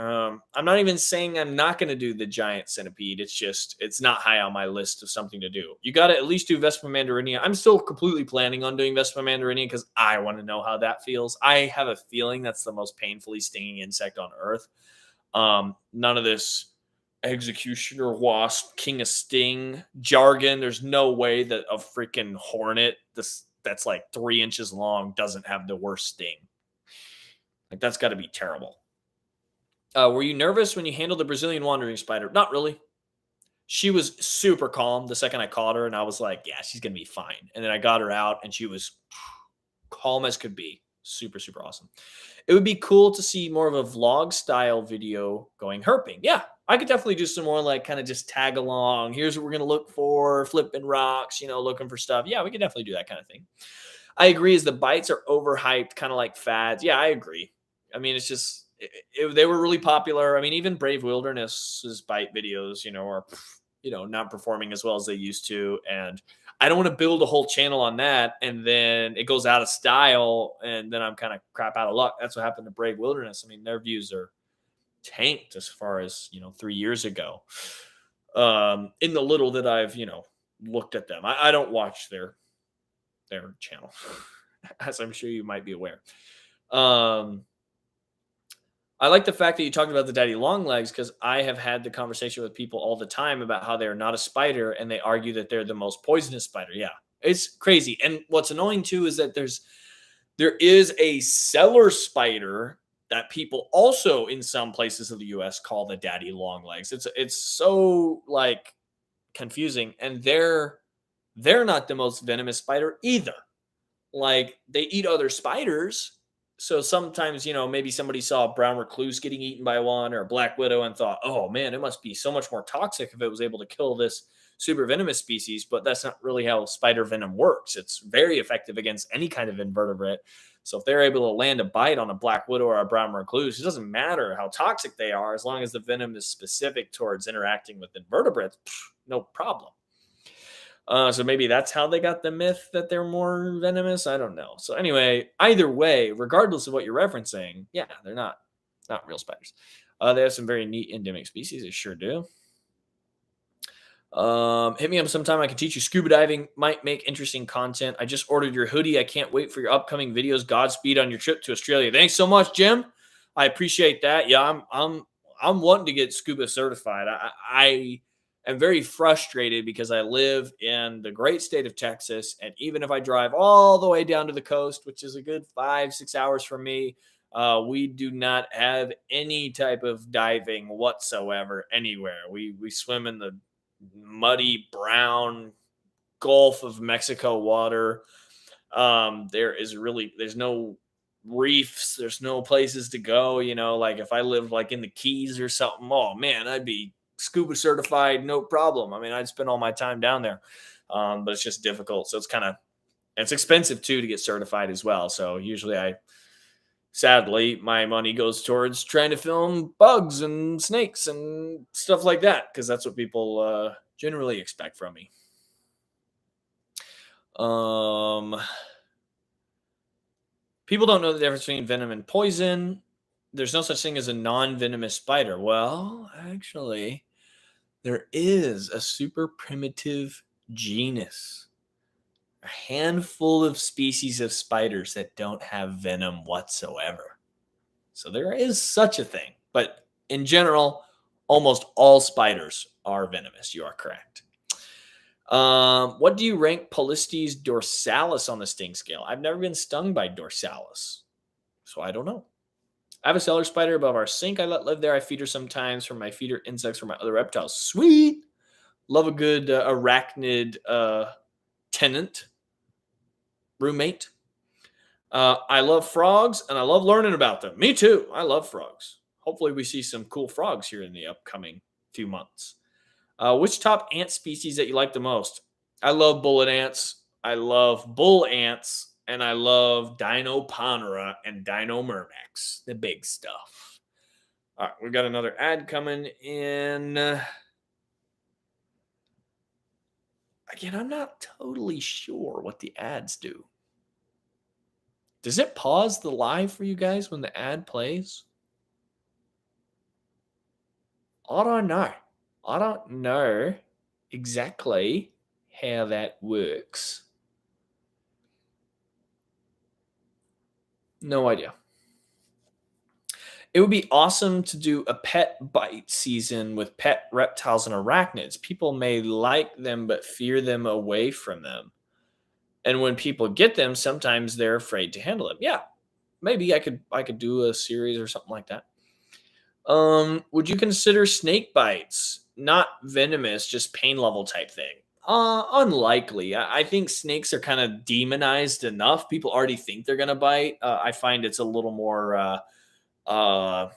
I'm not even saying I'm not going to do the giant centipede. It's just, it's not high on my list of something to do. You got to at least do Vespa mandarinia. I'm still completely planning on doing Vespa mandarinia because I want to know how that feels. I have a feeling that's the most painfully stinging insect on earth. None of this executioner wasp, king of sting jargon. There's no way that a freaking hornet that's like 3 inches long doesn't have the worst sting. Like that's got to be terrible. Were you nervous when you handled the Brazilian wandering spider? Not really. She was super calm the second I caught her, and I was like, yeah, she's gonna be fine. And then I got her out, and she was calm as could be. Super, super awesome. It would be cool to see more of a vlog style video going herping. Yeah, I could definitely do some more like kind of just tag along. Here's what we're gonna look for, flipping rocks, looking for stuff. Yeah, we could definitely do that kind of thing. I agree. As the bites are overhyped, kind of like fads. Yeah, I agree. I mean, it's just they were really popular. I mean, even Brave Wilderness's bite videos, are not performing as well as they used to, and I don't want to build a whole channel on that, and then it goes out of style, and then I'm kind of crap out of luck. That's what happened to Brave Wilderness. I mean, their views are tanked as far as 3 years ago. In the little that I've looked at them, I don't watch their channel, as I'm sure you might be aware. I like the fact that you talked about the daddy long legs because I have had the conversation with people all the time about how they're not a spider and they argue that they're the most poisonous spider. Yeah, it's crazy. And what's annoying too is that there is a cellar spider that people also in some places of the US call the daddy long legs. It's so like confusing, and they're not the most venomous spider either. Like they eat other spiders. So sometimes, maybe somebody saw a brown recluse getting eaten by one or a black widow and thought, oh man, it must be so much more toxic if it was able to kill this super venomous species. But that's not really how spider venom works. It's very effective against any kind of invertebrate. So if they're able to land a bite on a black widow or a brown recluse, it doesn't matter how toxic they are, as long as the venom is specific towards interacting with invertebrates, no problem. So maybe that's how they got the myth that they're more venomous. I don't know. So anyway, either way, regardless of what you're referencing, yeah, they're not real spiders. They have some very neat endemic species. They sure do. Hit me up sometime. I can teach you scuba diving. Might make interesting content. I just ordered your hoodie. I can't wait for your upcoming videos. Godspeed on your trip to Australia. Thanks so much, Jim. I appreciate that. Yeah, I'm wanting to get scuba certified. I am very frustrated because I live in the great state of Texas, and even if I drive all the way down to the coast, which is a good 5-6 hours from me, we do not have any type of diving whatsoever anywhere. We swim in the muddy brown Gulf of Mexico water. There's no reefs. There's no places to go. Like if I lived like in the Keys or something, oh man, I'd be scuba certified, no problem. I mean, I'd spend all my time down there. But it's just difficult. So it's expensive too to get certified as well. So usually sadly, my money goes towards trying to film bugs and snakes and stuff like that because that's what people generally expect from me. People don't know the difference between venom and poison. There's no such thing as a non-venomous spider. Well, actually, there is a super primitive genus, a handful of species of spiders that don't have venom whatsoever. So there is such a thing. But in general, almost all spiders are venomous. You are correct. What do you rank Polistes dorsalis on the sting scale? I've never been stung by dorsalis, so I don't know. I have a cellar spider above our sink. I let live there. I feed her sometimes from my feeder insects from my other reptiles. Sweet. Love a good arachnid tenant, roommate. I love frogs and I love learning about them. Me too. I love frogs. Hopefully we see some cool frogs here in the upcoming few months. Which top ant species that you like the most? I love bullet ants. I love bull ants. And I love Dinoponera and Dinomyrmex, the big stuff. All right, we've got another ad coming in. Again, I'm not totally sure what the ads do. Does it pause the live for you guys when the ad plays? I don't know. I don't know exactly how that works. No idea. It would be awesome to do a pet bite season with pet reptiles and arachnids. People may like them but fear them away from them. And when people get them, sometimes they're afraid to handle them. Yeah, maybe I could do a series or something like that. Would you consider snake bites not venomous, just pain level type thing? Unlikely. I think snakes are kind of demonized enough. People already think they're gonna bite. I find it's a little more uh,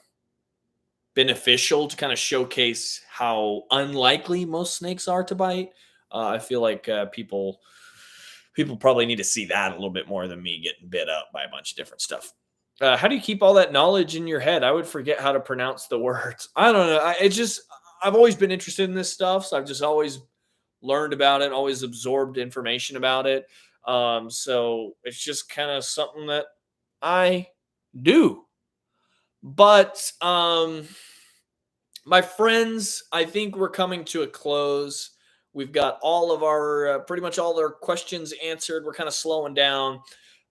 beneficial to kind of showcase how unlikely most snakes are to bite. I feel like people probably need to see that a little bit more than me getting bit up by a bunch of different stuff. How do you keep all that knowledge in your head? I would forget how to pronounce the words. I don't know. I've always been interested in this stuff, so I've just always learned about it, always absorbed information about it. So it's just kind of something that I do. But my friends, I think we're coming to a close. We've got all of our pretty much all our questions answered. We're kind of slowing down.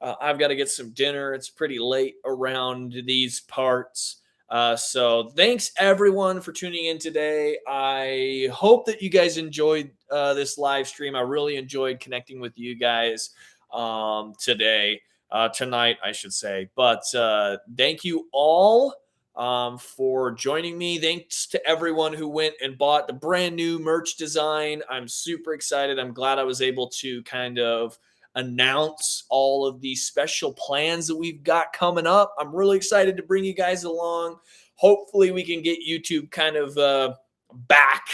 I've got to get some dinner. It's pretty late around these parts. So thanks everyone for tuning in today. I hope that you guys enjoyed this live stream. I really enjoyed connecting with you guys tonight, I should say. But thank you all for joining me. Thanks to everyone who went and bought the brand new merch design. I'm super excited. I'm glad I was able to kind of announce all of these special plans that we've got coming up. I'm really excited to bring you guys along. Hopefully we can get YouTube kind of back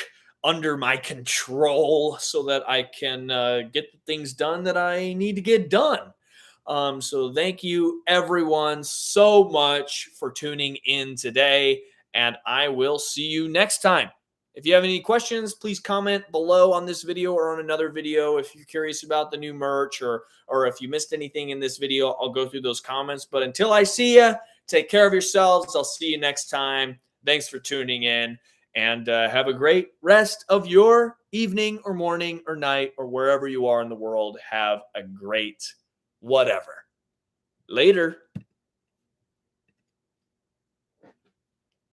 under my control so that I can get the things done that I need to get done. So thank you everyone so much for tuning in today, and I will see you next time. If you have any questions, please comment below on this video or on another video. If you're curious about the new merch or if you missed anything in this video, I'll go through those comments. But until I see you, take care of yourselves. I'll see you next time. Thanks for tuning in, and have a great rest of your evening or morning or night or wherever you are in the world. Have a great whatever. Later.